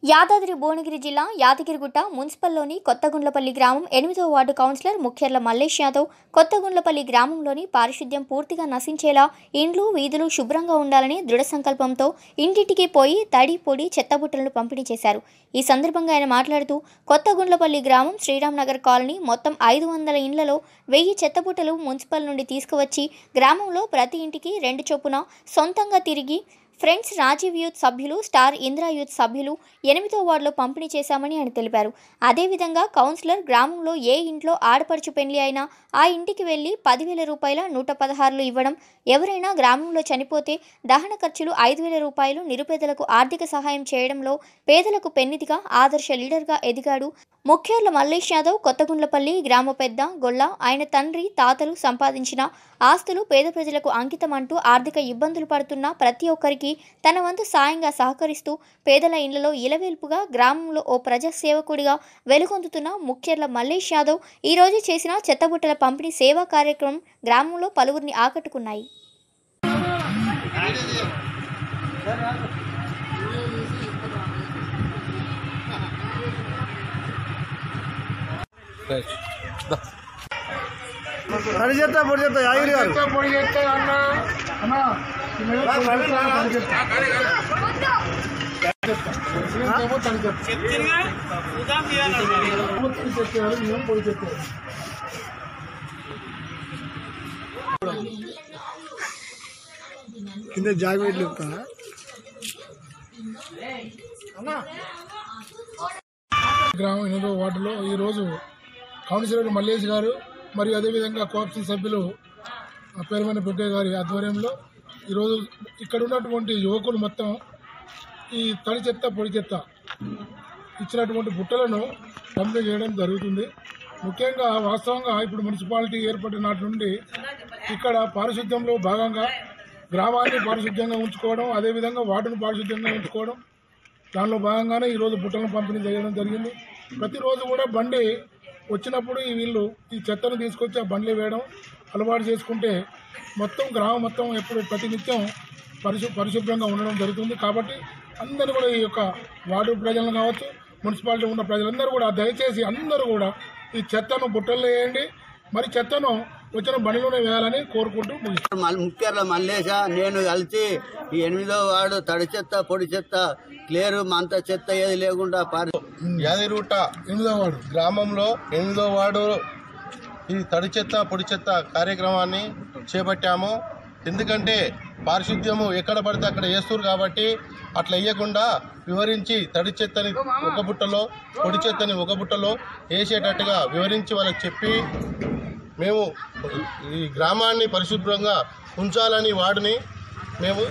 యాదాద్రి భువనగిరి జిల్లా యాదగిరిగుట్ట మున్సిపల్లోని కొత్తగుండ్లపల్లి గ్రామం 8వ వార్డు కౌన్సిలర్ ముఖ్యర్ల మల్లేష్ యాదవ్ కొత్తగుండ్లపల్లి గ్రామంలోని పారిశుద్ధ్యం పూర్తిగా నశించేలా ఇండ్లు, వీధులు శుభ్రంగా ఉండాలని దృఢ సంకల్పంతో ఇంటింటికి పోయి తడి, పొడి, చెత్తబుట్టలను పంపిణీ చేశారు. ఈ సందర్భంగా ఆయన మాట్లాడుతూ కొత్తగుండ్లపల్లి గ్రామం శ్రీరామ్ నగర్ కాలనీ మొత్తం 500 ఇండ్లలో 1000 చెత్తబుట్టలు మున్సిపల్ నుండి తీసుకువచ్చి గ్రామంలో ప్రతి ఇంటికి 2 చొప్పున సొంతంగా తిరిగి ఫ్రెండ్స్ రాజీవ్ యూత్ సభ్యులు, స్టార్ ఇందిరా యూత్ సభ్యులు 8వ వార్డులో పంపిణీ చేశామని ఆయన తెలిపారు. అదేవిధంగా కౌన్సిలర్ గ్రామంలో ఏ ఇంట్లో ఆడపడుచు పెళ్లి అయినా ఆ ఇంటికి వెళ్లి 10,000 రూపాయల 116 ఇవ్వడం, ఎవరైనా గ్రామంలో చనిపోతే దహన ఖర్చులు 5,000 రూపాయలు, నిరుపేదలకు ఆర్థిక సహాయం చేయడంలో పేదలకు పెన్నిదిగా ఆదర్శ లీడర్గా ఎదిగాడు. ముఖ్యర్ల మల్లేష్ యాదవ్ కొత్తగుండ్లపల్లి గ్రామ పెద్ద గొల్ల. ఆయన తండ్రి, తాతలు సంపాదించిన ఆస్తులు పేద ప్రజలకు అంకితం అంటూ ఆర్థిక ఇబ్బందులు పడుతున్న ప్రతి ఒక్కరికి తన వంతు సాయంగా సహకరిస్తూ పేదల ఇళ్లలో ఇలవేల్పుగా గ్రామంలో ఓ ప్రజాసేవకుడిగా వెలుగొందుతున్న ముఖ్యర్ల మల్లేష్ యాదవ్ ఈరోజు చేసిన చెత్తబుట్టల పంపిణీ సేవా కార్యక్రమం గ్రామంలో పలువురిని ఆకట్టుకున్నాయి. తడి చెత్త, పొడి చెత్త యాగిరి గారు కింద జాగ్రత్తలు చెప్తారా గ్రామం 8వ వార్డులో ఈరోజు కౌన్సిలర్ మల్లేష్ గారు మరియు అదేవిధంగా కోఆప్షన్ సభ్యులు పేరుమని బుడ్డే గారి ఆధ్వర్యంలో ఈరోజు ఇక్కడ ఉన్నటువంటి యువకులు మొత్తం ఈ తడి చెత్త, పొడి చెత్త ఇచ్చినటువంటి బుట్టలను పంపిణీ చేయడం జరుగుతుంది. ముఖ్యంగా వాస్తవంగా ఇప్పుడు మున్సిపాలిటీ ఏర్పడిన నాటి నుండి ఇక్కడ పారిశుద్ధ్యంలో భాగంగా గ్రామాన్ని పారిశుద్ధ్యంగా ఉంచుకోవడం, అదేవిధంగా వార్డును పారిశుద్ధ్యంగా ఉంచుకోవడం, దానిలో భాగంగానే ఈరోజు బుట్టలను పంపిణీ చేయడం జరిగింది. ప్రతిరోజు కూడా బండి వచ్చినప్పుడు వీళ్ళు ఈ చెత్తను తీసుకొచ్చి ఆ బండ్లు వేయడం అలవాటు చేసుకుంటే మొత్తం గ్రామం మొత్తం ఎప్పుడు ప్రతినిత్యం పరిశుభ్రంగా ఉండడం జరుగుతుంది. కాబట్టి అందరూ కూడా ఈ యొక్క వార్డు ప్రజలను కావచ్చు, మున్సిపాలిటీ ఉన్న ప్రజలందరూ కూడా దయచేసి అందరూ కూడా ఈ చెత్తను బుట్టల్లో వేయండి, మరి చెత్తను వచ్చిన బండిలోనే వేయాలని కోరుకుంటూ ముఖ్యంగా మల్లేశ నేను కలిసి ఈ 8వ వార్డు తడి చెత్త పొడి చెత్త క్లియర్ మంత చెత్త ఏది లేకుండా యాదిరూట 8వ వార్డు గ్రామంలో 8వ వార్డు ఈ తడి చెత్త పొడి చెత్త కార్యక్రమాన్ని చేపట్టాము. ఎందుకంటే పారిశుద్ధ్యము ఎక్కడ పడితే అక్కడ వేస్తారు కాబట్టి అట్లా వేయకుండా వివరించి తడి చెత్తని ఒక బుట్టలో పొడి చెత్తని ఒక బుట్టలో వేసేటట్టుగా వివరించి వాళ్ళకి చెప్పి మేము ఈ గ్రామాన్ని పరిశుభ్రంగా ఉంచాలని వాడిని మేము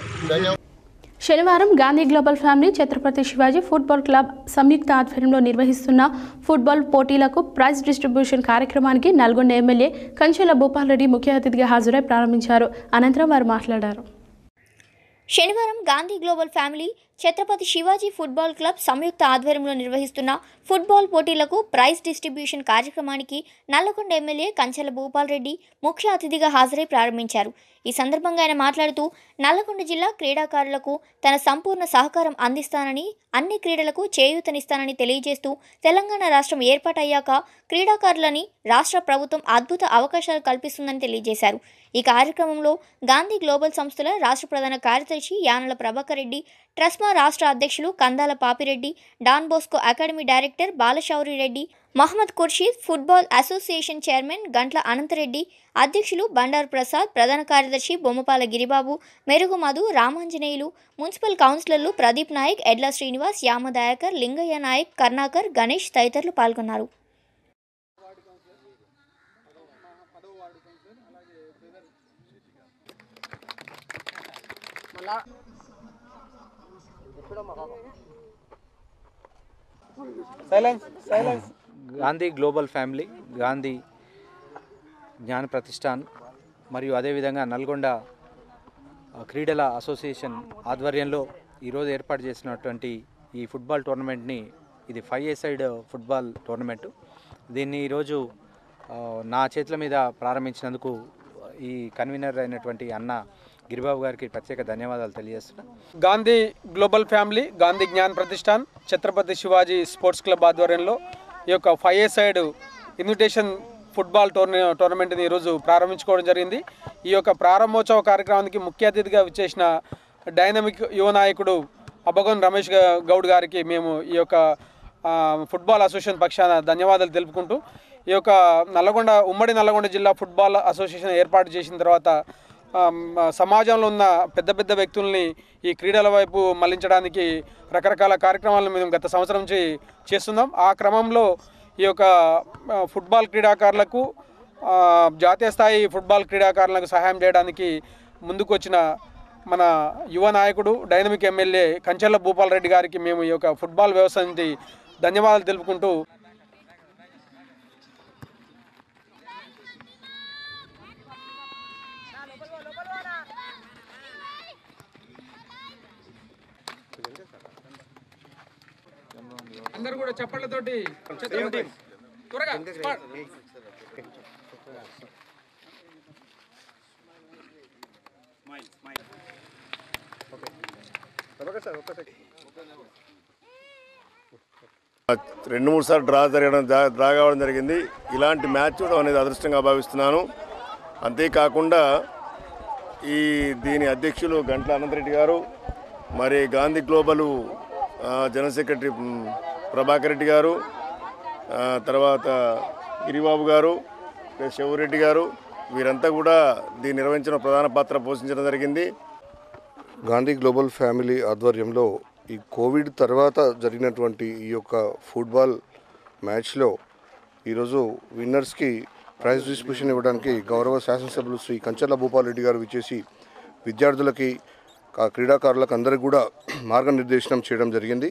శనివారం Gandhi global family Chhatrapati Shivaji football club సంయుక్త ఆధ్వర్యంలో నిర్వహిస్తున్న ఫుట్బాల్ పోటీలకు ప్రైజ్ డిస్ట్రిబ్యూషన్ కార్యక్రమానికి నల్గొండ ఎమ్మెల్యే కంచెల భూపాల్ రెడ్డి ముఖ్య అతిథిగా హాజరై ప్రారంభించారు. అనంతరం వారు మాట్లాడారు. శనివారం Gandhi global family Chhatrapati Shivaji football club సంయుక్త ఆధ్వర్యంలో నిర్వహిస్తున్న ఫుట్బాల్ పోటీలకు ప్రైజ్ డిస్ట్రిబ్యూషన్ కార్యక్రమానికి నల్లగొండ ఎమ్మెల్యే కంచెల భూపాల్ రెడ్డి ముఖ్య అతిథిగా హాజరై ప్రారంభించారు. ఈ సందర్భంగా ఆయన మాట్లాడుతూ నల్లగొండ జిల్లా క్రీడాకారులకు తన సంపూర్ణ సహకారం అందిస్తానని, అన్ని క్రీడలకు చేయూతనిస్తానని తెలియజేస్తూ తెలంగాణ రాష్ట్రం ఏర్పాటయ్యాక క్రీడాకారులని రాష్ట్ర ప్రభుత్వం అద్భుత అవకాశాలు కల్పిస్తుందని తెలియజేశారు. ఈ కార్యక్రమంలో గాంధీ గ్లోబల్ సంస్థల రాష్ట్ర ప్రధాన కార్యదర్శి యానల ప్రభాకర్ రెడ్డి, ట్రస్మా రాష్ట్ర అధ్యక్షులు Kandala Papireddy, Don Bosco academy director Balashowry Reddy, Mohammed Khurshid, football association chairman Gantla Anantareddy, అధ్యక్షులు బండారు ప్రసాద్, ప్రధాన కార్యదర్శి బొమ్మపాల గిరిబాబు, మెరుగు మధు, రామాంజనేయులు, మున్సిపల్ కౌన్సిలర్లు ప్రదీప్ నాయక్, ఎడ్ల శ్రీనివాస్, యామదయాకర్, లింగయ్య నాయక్, కర్ణాకర్, గణేష్ తదితరులు పాల్గొన్నారు. గాంధీ గ్లోబల్ ఫ్యామిలీ, గాంధీ జ్ఞాన ప్రతిష్టాన్ మరియు అదేవిధంగా నల్గొండ క్రీడల అసోసియేషన్ ఆధ్వర్యంలో ఈరోజు ఏర్పాటు చేసినటువంటి ఈ ఫుట్బాల్ టోర్నమెంట్ని, ఇది 5-a-side ఫుట్బాల్ టోర్నమెంటు. దీన్ని ఈరోజు నా చేతుల మీద ప్రారంభించినందుకు ఈ కన్వీనర్ అయినటువంటి అన్న గిరిబాబు గారికి ప్రత్యేక ధన్యవాదాలు తెలియజేస్తున్నా. Gandhi global family, Gandhi Gyan Pratishthan, Chhatrapati Shivaji sports club ఆధ్వర్యంలో ఈ యొక్క 5-a-side ఇన్విటేషన్ ఫుట్బాల్ టోర్నమెంట్ని ఈరోజు ప్రారంభించుకోవడం జరిగింది. ఈ యొక్క ప్రారంభోత్సవ కార్యక్రమానికి ముఖ్య అతిథిగా విచ్చేసిన డైనమిక్ యువ నాయకుడు అబ్బగోన్ రమేష్ గౌడ్ గారికి మేము ఈ యొక్క ఫుట్బాల్ అసోసియేషన్ పక్షాన ధన్యవాదాలు తెలుపుకుంటూ, ఈ యొక్క ఉమ్మడి నల్లగొండ జిల్లా ఫుట్బాల్ అసోసియేషన్ ఏర్పాటు చేసిన తర్వాత సమాజంలో ఉన్న పెద్ద పెద్ద వ్యక్తుల్ని ఈ క్రీడల వైపు మళ్లించడానికి రకరకాల కార్యక్రమాలను మేము గత సంవత్సరం నుంచి చేస్తున్నాం. ఆ క్రమంలో ఈ యొక్క ఫుట్బాల్ క్రీడాకారులకు, జాతీయ స్థాయి ఫుట్బాల్ క్రీడాకారులకు సహాయం చేయడానికి ముందుకు వచ్చిన మన యువ నాయకుడు డైనమిక్ ఎమ్మెల్యే కంచెల భూపాల్ రెడ్డి గారికి మేము ఈ యొక్క ఫుట్బాల్ వ్యవస్థ నుంచి ధన్యవాదాలు తెలుపుకుంటూ, అందరూ కూడా చప్పట్లతోటి త్వరగా రెండు మూడు సార్లు డ్రా కావడం జరిగింది. ఇలాంటి మ్యాచ్ చూడడం అనేది అదృష్టంగా భావిస్తున్నాను. అంతేకాకుండా దీని అధ్యక్షులు గంట్ల అనంతరెడ్డి గారు, మరి Gandhi global general secretary Prabhakar Reddy గారు, తర్వాత గిరిబాబు గారు, శివరెడ్డి గారు, వీరంతా కూడా దీన్ని నిర్వహించిన ప్రధాన పాత్ర పోషించడం జరిగింది. గాంధీ గ్లోబల్ ఫ్యామిలీ ఆధ్వర్యంలో ఈ కోవిడ్ తర్వాత జరిగినటువంటి ఈ యొక్క ఫుట్బాల్ మ్యాచ్లో ఈరోజు విన్నర్స్కి ప్రైజ్ డిస్ట్రిబ్యూషన్ ఇవ్వడానికి గౌరవ శాసనసభ్యులు శ్రీ కంచెల భూపాల్ రెడ్డి గారు విచ్చేసి విద్యార్థులకి క్రీడాకారులకు అందరికీ కూడా మార్గనిర్దేశనం చేయడం జరిగింది.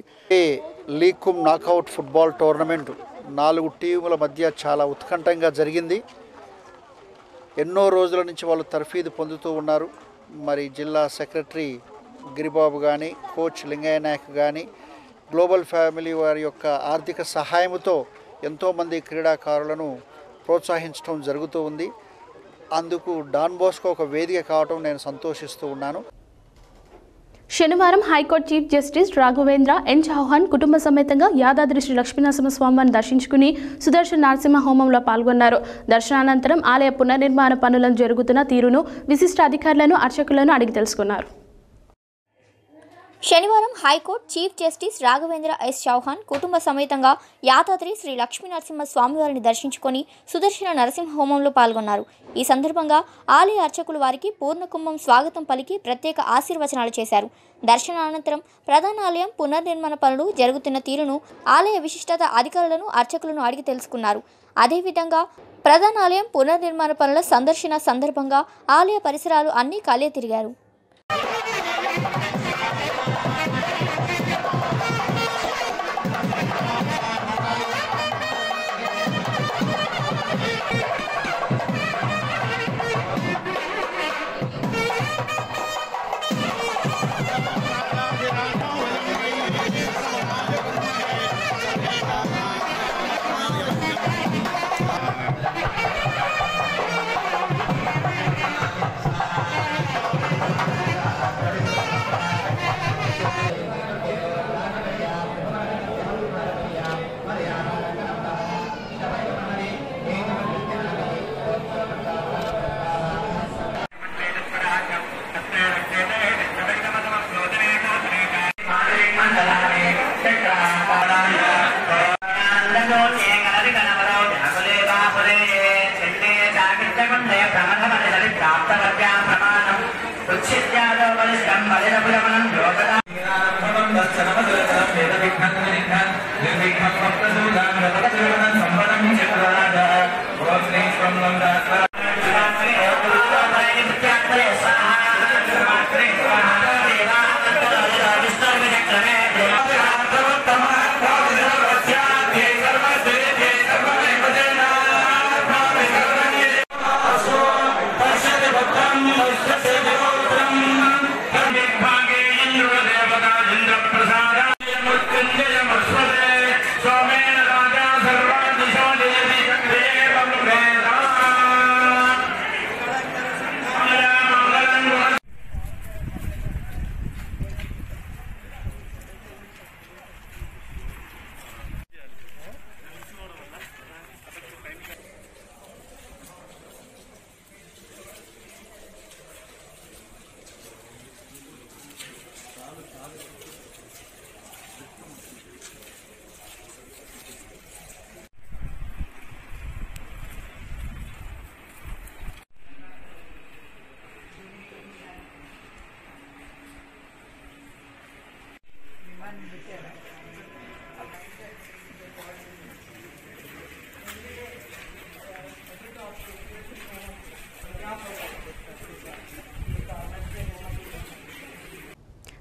లీగ్ కుమ్ నాకౌట్ ఫుట్బాల్ టోర్నమెంట్ 4 టీముల మధ్య చాలా ఉత్కంఠంగా జరిగింది. ఎన్నో రోజుల నుంచి వాళ్ళు తర్ఫీదు పొందుతూ ఉన్నారు. మరి జిల్లా సెక్రటరీ గిరిబాబు కానీ, కోచ్ లింగయ్య నాయక్ కానీ, గ్లోబల్ ఫ్యామిలీ వారి యొక్క ఆర్థిక సహాయంతో ఎంతోమంది క్రీడాకారులను ప్రోత్సహించడం జరుగుతూ ఉంది. అందుకు డాన్ బోస్కో ఒక వేదిక కావటం నేను సంతోషిస్తూ ఉన్నాను. శనివారం హైకోర్టు చీఫ్ జస్టిస్ రాఘవేంద్ర ఎన్ చౌహాన్ కుటుంబ సమేతంగా యాదాద్రి శ్రీ లక్ష్మీనరసింహస్వామిని దర్శించుకుని సుదర్శన నరసింహ హోమంలో పాల్గొన్నారు. దర్శనానంతరం ఆలయ పునర్నిర్మాణ పనులను జరుగుతున్న తీరును విశిష్ట అధికారులను అర్చకులను అడిగి తెలుసుకున్నారు. శనివారం high court chief justice Raghavendra S Chauhan కుటుంబ సమేతంగా యాదాద్రి శ్రీ లక్ష్మీనరసింహ స్వామివారిని దర్శించుకొని సుదర్శన నరసింహ హోమంలో పాల్గొన్నారు. ఈ సందర్భంగా ఆలయ అర్చకులు వారికి పూర్ణకుంభం స్వాగతం పలికి ప్రత్యేక ఆశీర్వచనాలు చేశారు. దర్శనానంతరం ప్రధాన ఆలయం పునర్నిర్మాణ పనులు జరుగుతున్న తీరును ఆలయ విశిష్టత అధికారులను అర్చకులను అడిగి తెలుసుకున్నారు. అదేవిధంగా ప్రధాన ఆలయం పునర్నిర్మాణ పనుల సందర్శన సందర్భంగా ఆలయ పరిసరాలు అన్నీ కలే తిరిగారు.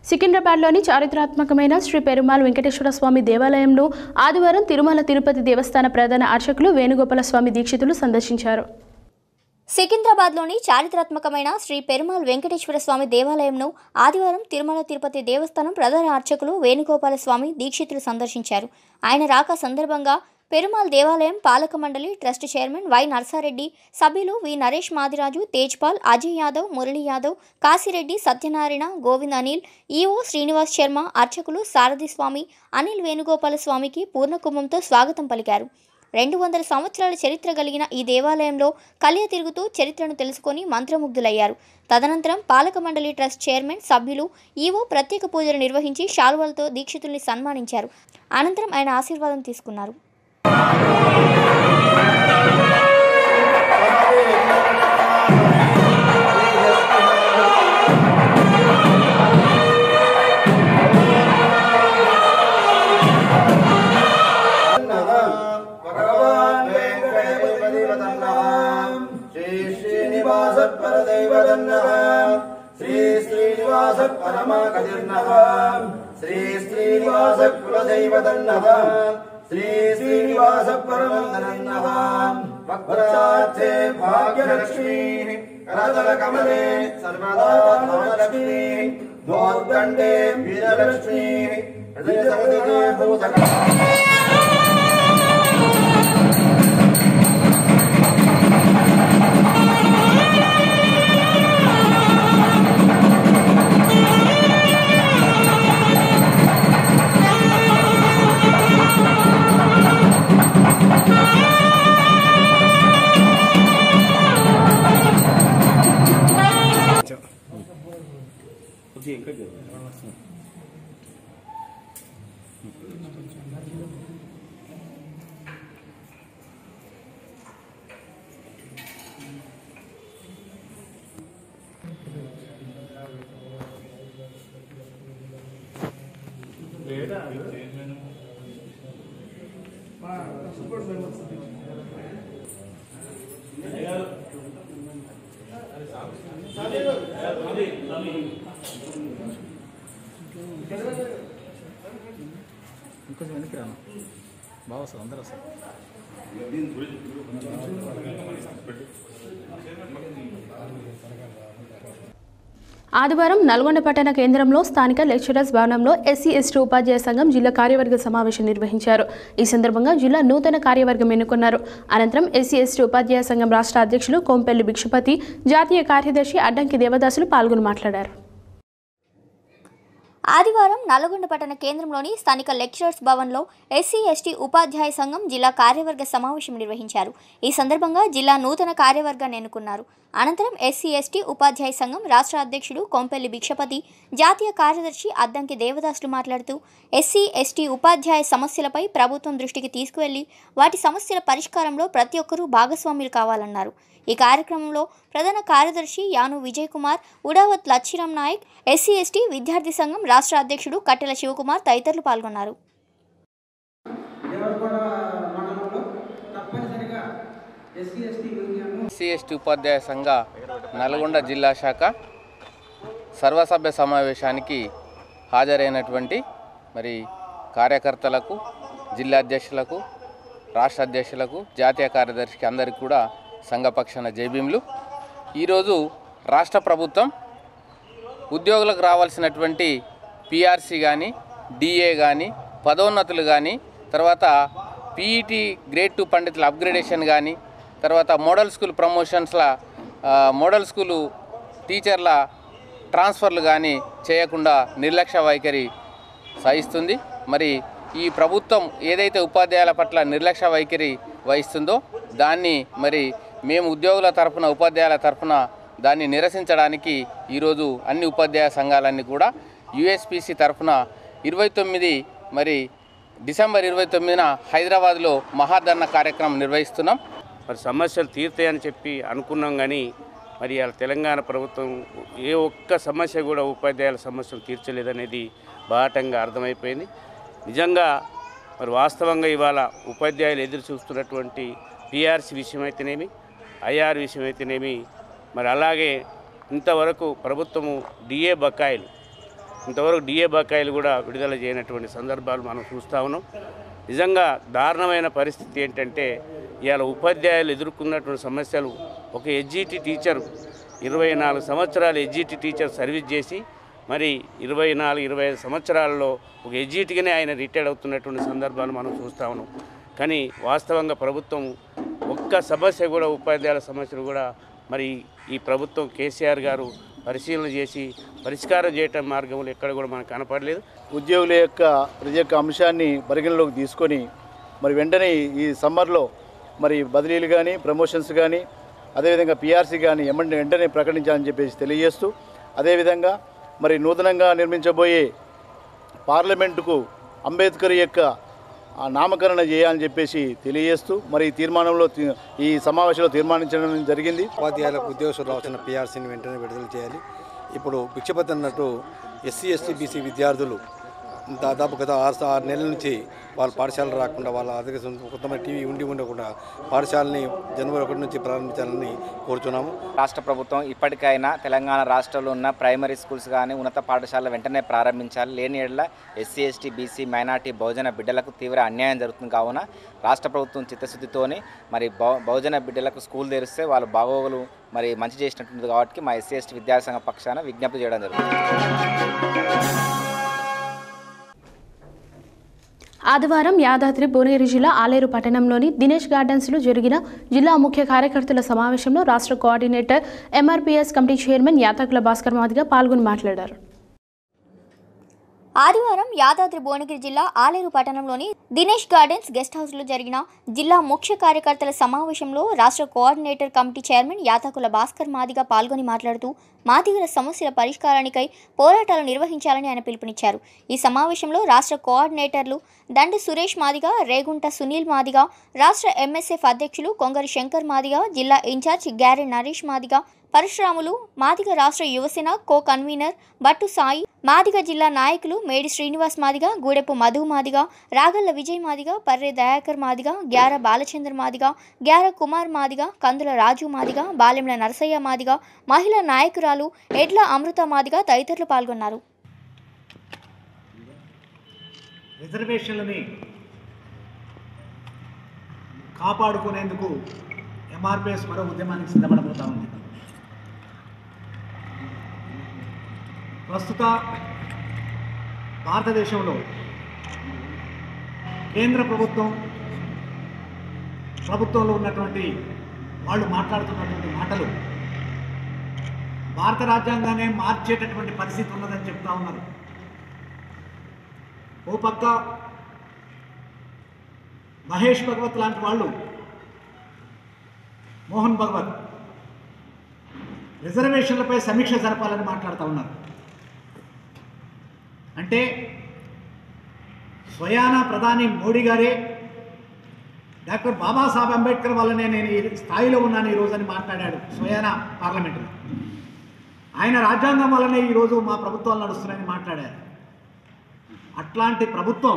సికింద్రాబాద్లోని చారిత్రాత్మకమైన శ్రీ పెరుమాళ్ వెంకటేశ్వర స్వామి దేవాలయంను ఆదివారం తిరుమల తిరుపతి దేవస్థాన ప్రధాన అర్చకులు వేణుగోపాల స్వామి దీక్షితులు సందర్శించారు. సికింద్రాబాద్లోని చారిత్రాత్మకమైన శ్రీ పెరుమాళ్ వెంకటేశ్వర స్వామి దేవాలయంను ఆదివారం తిరుమల తిరుపతి దేవస్థానం ప్రధాన అర్చకులు వేణుగోపాల స్వామి దీక్షితులు సందర్శించారు. ఆయన రాక సందర్భంగా పెరుమాళ్ దేవాలయం పాలక మండలి ట్రస్ట్ చైర్మన్ వై నర్సారెడ్డి, సభ్యులు వి నరేష్ మాదిరాజు, తేజ్పాల్, అజయ్ యాదవ్, మురళీ యాదవ్, కాశిరెడ్డి, సత్యనారాయణ, గోవింద్ అనిల్, ఈఓ శ్రీనివాస్ శర్మ, అర్చకులు సారథి స్వామి, అనిల్ వేణుగోపాల స్వామికి పూర్ణకుంభంతో స్వాగతం పలికారు. 200 సంవత్సరాల చరిత్ర కలిగిన ఈ దేవాలయంలో కలియ తిరుగుతూ చరిత్రను తెలుసుకొని మంత్రముగ్ధులయ్యారు. తదనంతరం పాలక మండలి ట్రస్ట్ చైర్మన్, సభ్యులు, ఈవో ప్రత్యేక పూజలు నిర్వహించి శాలువలతో దీక్షితుల్ని సన్మానించారు. అనంతరం ఆయన ఆశీర్వాదం తీసుకున్నారు. శ్రీ శ్రీనివాస రామకదిర్నవాం శ్రీ శ్రీనివాస కులదైవదన్నవాం శ్రీ శ్రీనివాస పరమందరన్నవాం వక్రార్థే భాగ్యలక్ష్మీ కరదల కమలే సర్వదా ధనలక్ష్మీ దోర్దండే వీరలక్ష్మీ హృదయసగదిగే భూతక ఇంకొంచెం వెనక్కి రాను బాగా వస్తుంది అందరూ వస్తారు. ఆదివారం నల్గొండ పట్టణ కేంద్రంలో స్థానిక లెక్చరర్స్ భవనంలో ఎస్సీ ఎస్టీ ఉపాధ్యాయ సంఘం జిల్లా కార్యవర్గ సమావేశం నిర్వహించారు. ఈ సందర్భంగా జిల్లా నూతన కార్యవర్గం ఎన్నుకున్నారు. అనంతరం ఎస్సీ ఎస్టీ ఉపాధ్యాయ సంఘం రాష్ట్ర అధ్యక్షులు కొంపెల్లి భిక్షపతి, జాతీయ కార్యదర్శి అడ్డంకి దేవదాసులు పాల్గొని మాట్లాడారు. ఆదివారం నల్గొండ పట్టణ కేంద్రంలోని స్థానిక లెక్చరర్స్ భవన్లో ఎస్సీ ఎస్టీ ఉపాధ్యాయ సంఘం జిల్లా కార్యవర్గ సమావేశం నిర్వహించారు. ఈ సందర్భంగా జిల్లా నూతన కార్యవర్గాన్ని ఎన్నుకున్నారు. అనంతరం ఎస్సీ ఎస్టీ ఉపాధ్యాయ సంఘం రాష్ట్ర అధ్యక్షుడు కొంపెల్లి భిక్షపతి, జాతీయ కార్యదర్శి అద్దంకి దేవదాసులు మాట్లాడుతూ ఎస్సీ ఎస్టీ ఉపాధ్యాయ సమస్యలపై ప్రభుత్వం దృష్టికి తీసుకువెళ్లి వాటి సమస్యల పరిష్కారంలో ప్రతి ఒక్కరూ భాగస్వాములు కావాలన్నారు. ఈ కార్యక్రమంలో ప్రధాన కార్యదర్శి యాను విజయ్ కుమార్, ఉడావత్ లచ్చిరామ్ నాయక్, ఎస్సీ ఎస్టీ విద్యార్థి సంఘం రాష్ట్ర అధ్యక్షుడు కట్టెల శివకుమార్ తదితరులు పాల్గొన్నారు. ఎస్సీ ఎస్టీ ఉపాధ్యాయ సంఘ నల్గొండ జిల్లా శాఖ సర్వసభ్య సమావేశానికి హాజరైనటువంటి మరి కార్యకర్తలకు, జిల్లా అధ్యక్షులకు, రాష్ట్ర అధ్యక్షులకు, జాతీయ కార్యదర్శికి అందరికీ కూడా సంఘపక్షాన జైభీములు. ఈరోజు రాష్ట్ర ప్రభుత్వం ఉద్యోగులకు రావాల్సినటువంటి పిఆర్సీ కానీ, డిఏ కానీ, పదోన్నతులు కానీ, తర్వాత పీఈటీ గ్రేడ్ 2 పండితుల అప్గ్రేడేషన్ కానీ, తర్వాత మోడల్ స్కూల్ ప్రమోషన్స్ల మోడల్ స్కూలు టీచర్ల ట్రాన్స్ఫర్లు కానీ చేయకుండా నిర్లక్ష్య వైఖరి సాగిస్తుంది. మరి ఈ ప్రభుత్వం ఏదైతే ఉపాధ్యాయుల పట్ల నిర్లక్ష్య వైఖరి వహిస్తుందో దాన్ని మరి మేము ఉద్యోగుల తరఫున, ఉపాధ్యాయుల తరఫున దాన్ని నిరసించడానికి ఈరోజు అన్ని ఉపాధ్యాయ సంఘాలన్నీ కూడా యూఎస్పీసీ తరఫున 29 మరి డిసెంబర్ 29న హైదరాబాద్లో మహాధర్నా కార్యక్రమం నిర్వహిస్తున్నాం. మరి సమస్యలు తీరుతాయని చెప్పి అనుకున్నాం, కానీ మరి ఇలా తెలంగాణ ప్రభుత్వం ఏ ఒక్క సమస్య కూడా ఉపాధ్యాయుల సమస్యలు తీర్చలేదనేది బాహటంగా అర్థమైపోయింది. నిజంగా మరి వాస్తవంగా ఇవాళ ఉపాధ్యాయులు ఎదురు చూస్తున్నటువంటి పిఆర్సీ విషయమైతేనేమి, ఐఆర్ విషయమైతేనేమి, మరి అలాగే ఇంతవరకు ప్రభుత్వము డిఏ బకాయిలు కూడా విడుదల చేయనటువంటి సందర్భాలు మనం చూస్తూ ఉన్నాం. నిజంగా దారుణమైన పరిస్థితి ఏంటంటే ఇవాళ ఉపాధ్యాయులు ఎదుర్కొన్నటువంటి సమస్యలు, ఒక ఎస్జిటి టీచర్ 24 సంవత్సరాలు ఎస్జిటి టీచర్ సర్వీస్ చేసి మరి 24-25 సంవత్సరాలలో ఒక ఎస్జిటిగానే ఆయన రిటైర్డ్ అవుతున్నటువంటి సందర్భాలు మనం చూస్తూ ఉన్నాం. కానీ వాస్తవంగా ప్రభుత్వం ఒక్క సమస్య కూడా, ఉపాధ్యాయుల సమస్యలు కూడా మరి ఈ ప్రభుత్వం కేసీఆర్ గారు పరిశీలన చేసి పరిష్కారం చేయటం మార్గంలో ఎక్కడ కూడా మనకు కనపడలేదు. ఉద్యోగుల యొక్క ప్రతి ఒక్క అంశాన్ని పరిగణలోకి తీసుకొని మరి వెంటనే ఈ సమ్మర్లో మరి బదిలీలు కానీ, ప్రమోషన్స్ కానీ, అదేవిధంగా పిఆర్సీ కానీ వెంటనే ప్రకటించాలని చెప్పేసి తెలియజేస్తూ, అదేవిధంగా మరి నూతనంగా నిర్మించబోయే పార్లమెంటుకు అంబేద్కర్ యొక్క నామకరణ చేయాలని చెప్పేసి తెలియజేస్తూ మరి తీర్మానంలో ఈ సమావేశంలో తీర్మానించడం జరిగింది. ఉపాధ్యాయులకు ఉద్యోగస్తులు రావాల్సిన పిఆర్సీని వెంటనే విడుదల చేయాలి. ఇప్పుడు భిక్షపతి అన్నట్టు ఎస్సీ ఎస్టీ బీసీ విద్యార్థులు దాదాపు గత 6 నెలల నుంచి వాళ్ళ పాఠశాల రాకుండా వాళ్ళ అధిక కొంతమంది టీవీ ఉండకుండా పాఠశాలని జనవరి 1 నుంచి ప్రారంభించాలని కోరుచున్నాము. రాష్ట్ర ప్రభుత్వం ఇప్పటికైనా తెలంగాణ రాష్ట్రంలో ఉన్న ప్రైమరీ స్కూల్స్ కానీ ఉన్నత పాఠశాల వెంటనే ప్రారంభించాలి. లేని ఏళ్ల ఎస్సీ ఎస్టీ బీసీ మైనార్టీ బహుజన బిడ్డలకు తీవ్ర అన్యాయం జరుగుతుంది. కావున రాష్ట్ర ప్రభుత్వం చిత్తశుద్ధితోని మరి బహుజన బిడ్డలకు స్కూల్ తెరిస్తే వాళ్ళు బాగోగులు మరి మంచి చేసినట్టుంది. కాబట్టి మా ఎస్సీ ఎస్టీ విద్యాసంఘ పక్షాన విజ్ఞప్తి చేయడం జరుగుతుంది. ఆదివారం యాదాద్రి భువనగిరి జిల్లా ఆలేరు పట్టణంలోని దినేష్ గార్డెన్స్లో జరిగిన జిల్లా ముఖ్య కార్యకర్తల సమావేశంలో రాష్ట్ర coordinator MRPS committee chairman Yathakula Bhaskar Madiga పాల్గొని మాట్లాడారు. ఆదివారం యాదాద్రి భువనగిరి జిల్లా ఆలేరు పట్టణంలోని దినేష్ గార్డెన్స్ గెస్ట్ హౌస్లో జరిగిన జిల్లా ముఖ్య కార్యకర్తల సమావేశంలో రాష్ట్ర coordinator committee chairman Yathakula Bhaskar Madiga పాల్గొని మాట్లాడుతూ మాదిగల సమస్యల పరిష్కారానికై పోరాటాలు నిర్వహించాలని ఆయన పిలుపునిచ్చారు. ఈ సమావేశంలో రాష్ట్ర కోఆర్డినేటర్లు దండి సురేష్ మాదిగ, రేగుంట సునీల్ మాదిగ, రాష్ట్ర ఎంఎస్ఎఫ్ అధ్యక్షులు కొంగరి శంకర్ మాదిగ, జిల్లా ఇన్ఛార్జ్ గ్యారె నరేష్ మాదిగ, పరశురాములు, మాదిగ రాష్ట్ర యువసేన కో కన్వీనర్ బట్టు సాయి, మాదిగ జిల్లా నాయకులు మేడి శ్రీనివాస్ మాదిగ, గూడెపు మధు మాదిగ, రాగల్ల విజయ్ మాదిగ, పర్రే దయాకర్ మాదిగ, గ్యార బాలచంద్ర మాదిగ, గ్యార కుమార్ మాదిగ, కందుల రాజు మాదిగ, బాలెంల నరసయ్య మాదిగ, మహిళా నాయకురాలు ఎడ్ల అమృత మాదిగ తదితరులు పాల్గొన్నారు. రిజర్వేషన్లని కాపాడుకునేందుకు ఎంఆర్పిఎస్ మరో ఉద్యమానికి సిద్ధపడబోతా ఉంది. ప్రస్తుత భారతదేశంలో కేంద్ర ప్రభుత్వంలో ఉన్నటువంటి వాళ్ళు మాట్లాడుతున్నటువంటి మాటలు భారత రాజ్యాంగాన్ని మార్చేటటువంటి పరిస్థితి ఉన్నదని చెప్తా ఉన్నారు. ఓ పక్క మహేష్ భగవత్ లాంటి వాళ్ళు, మోహన్ భగవత్ రిజర్వేషన్లపై సమీక్ష జరపాలని మాట్లాడుతూ ఉన్నారు. అంటే స్వయానా ప్రధాని మోడీ గారే డాక్టర్ బాబాసాహెబ్ అంబేద్కర్ వల్లనే నేను ఈ స్థాయిలో ఉన్నాను ఈరోజు అని మాట్లాడాడు స్వయానా పార్లమెంటులో. ఆయన రాజ్యాంగం వల్లనే ఈరోజు మా ప్రభుత్వాలు నడుస్తున్నాయని మాట్లాడారు. అట్లాంటి ప్రభుత్వం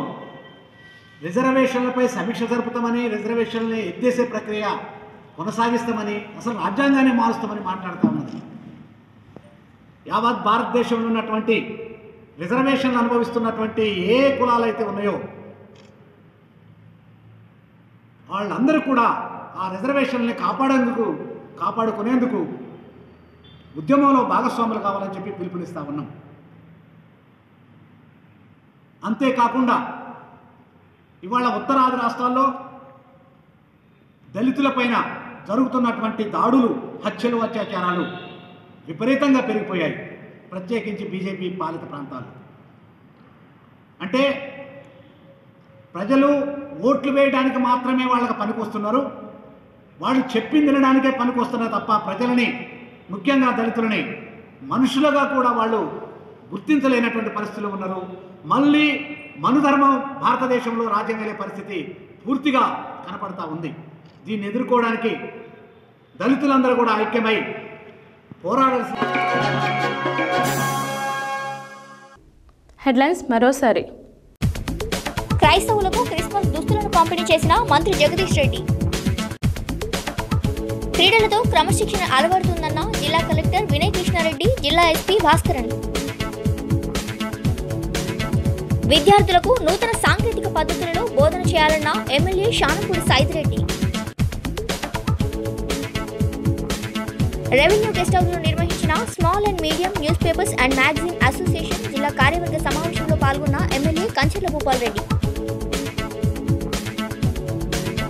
రిజర్వేషన్లపై సమీక్ష జరుపుతామని, రిజర్వేషన్లని ఎత్తేసే ప్రక్రియ కొనసాగిస్తామని, అసలు రాజ్యాంగాన్ని మారుస్తామని మాట్లాడుతూ ఉన్నది. యావత్ భారతదేశంలో ఉన్నటువంటి రిజర్వేషన్లు అనుభవిస్తున్నటువంటి ఏ కులాలైతే ఉన్నాయో వాళ్ళందరూ కూడా ఆ రిజర్వేషన్లని కాపాడుకునేందుకు ఉద్యమంలో భాగస్వాములు కావాలని చెప్పి పిలుపునిస్తూ ఉన్నాం. అంతేకాకుండా ఇవాళ ఉత్తరాది రాష్ట్రాల్లో దళితులపైన జరుగుతున్నటువంటి దాడులు, హత్యలు, అత్యాచారాలు విపరీతంగా పెరిగిపోయాయి. ప్రత్యేకించి బీజేపీ పాలిత ప్రాంతాలు. అంటే ప్రజలు ఓట్లు వేయడానికి మాత్రమే వాళ్ళకి పనికొస్తున్నారు, వాళ్ళు చెప్పింది వినడానికే పనికొస్తున్నారు తప్ప ప్రజలని, ముఖ్యంగా దళితులని మనుషులుగా కూడా వాళ్ళు గుర్తించలేనటువంటి పరిస్థితులు ఉన్నారు. మళ్ళీ మనుధర్మం భారతదేశంలో రాజ్యం వెళ్ళే పరిస్థితి పూర్తిగా కనపడతా ఉంది. దీన్ని ఎదుర్కోవడానికి దళితులందరూ కూడా ఐక్యమై పోరాడాల్సి. హెడ్లైన్స్ మరోసారి. క్రైస్తవులకు క్రిస్మస్ దుస్తులను పంపిణీ చేసిన మంత్రి జగదీష్ రెడ్డి. క్రీడలతో క్రమశిక్షణ అలవడుతుందన్న జిల్లా కలెక్టర్ వినయ్ కృష్ణారెడ్డి, జిల్లా ఎస్పీ భాస్కరన్. విద్యార్థులకు నూతన సాంకేతిక పద్ధతులలో బోధన చేయాలన్న MLA Shanampudi Saidireddy. Revenue guest హౌస్లో నిర్వహించిన small and medium news papers and magazine association జిల్లా కార్యవర్గ సమావేశంలో పాల్గొన్న ఎమ్మెల్యే కంచెల భూపాల్ రెడ్డి.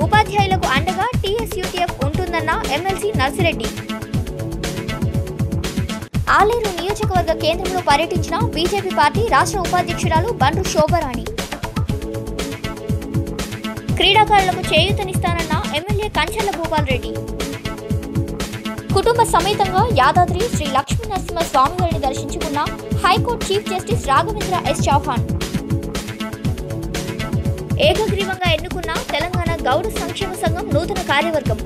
ఉపాధ్యాయులకు అండగా టీఎస్యూటీఎఫ్ ఉంటుందన్న ఎమ్మెల్సీ నర్సిరెడ్డి. ఆలేరు నియోజకవర్గ కేంద్రంలో పర్యటించిన బీజేపీ పార్టీ రాష్ట్ర ఉపాధ్యక్షురాలు బండ్రు శోభరాణి. క్రీడాకారులకు చేయూతనిస్తానన్న ఎమ్మెల్యే కంచెల భూపాల్ రెడ్డి. కుటుంబ సమేతంగా యాదాద్రి శ్రీ లక్ష్మీ నరసింహ స్వామివారిని దర్శించుకున్న high court chief justice Raghavendra S Chauhan. ఏకగ్రీవంగా ఎన్నుకున్న తెలంగాణ గౌడ సంక్షేమ సంఘం నూతన కార్యవర్గం.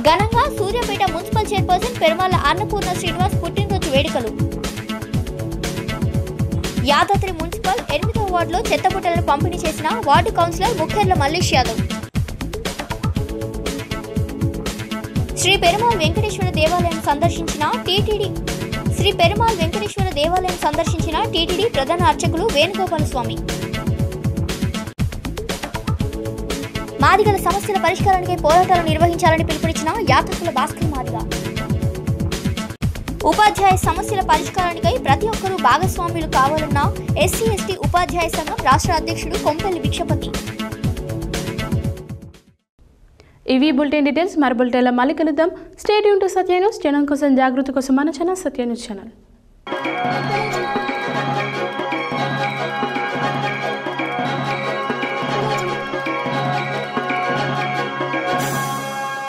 ఘనంగా సూర్యాపేట మున్సిపల్ చైర్పర్సన్ పెరుమాళ్ల అన్నపూర్ణ శ్రీనివాస్ పుట్టినరోజు వేడుకలు. యాదాద్రి మున్సిపల్ 8వ వార్డులో చెత్తబుట్టలను పంపిణీ చేసిన వార్డు కౌన్సిలర్ ముఖ్యర్ల మల్లేష్ యాదవ్. శ్రీ పెరుమాళ్ వెంకటేశ్వర దేవాలయం సందర్శించిన టీటీడీ ప్రధాన అర్చకులు వేణుగోపాల స్వామి. మాదిగల సమస్యల పరిష్కారానికై పోరాటాలు నిర్వహించాలని పిలుపునిచ్చిన యాత్రికుల భాస్కర్ మాదిగ. ఉపాధ్యాయ సమస్యల పరిష్కారానికై ప్రతి ఒక్కరూ భాగస్వాములు కావాలన్న ఎస్సీ/ఎస్టీ ఉపాధ్యాయ సంఘం రాష్ట్ర అధ్యక్షుడు కొంపెల్లి భిక్షపతి. ఇవి బులెటిన్ డీటెయిల్స్. మరి బులెటిన్లో మళ్ళీ కలుద్దాం. Stay tune to Satya news. జనం కోసం, జాగృతి కోసం మన ఛానల్ సత్య న్యూస్ ఛానల్.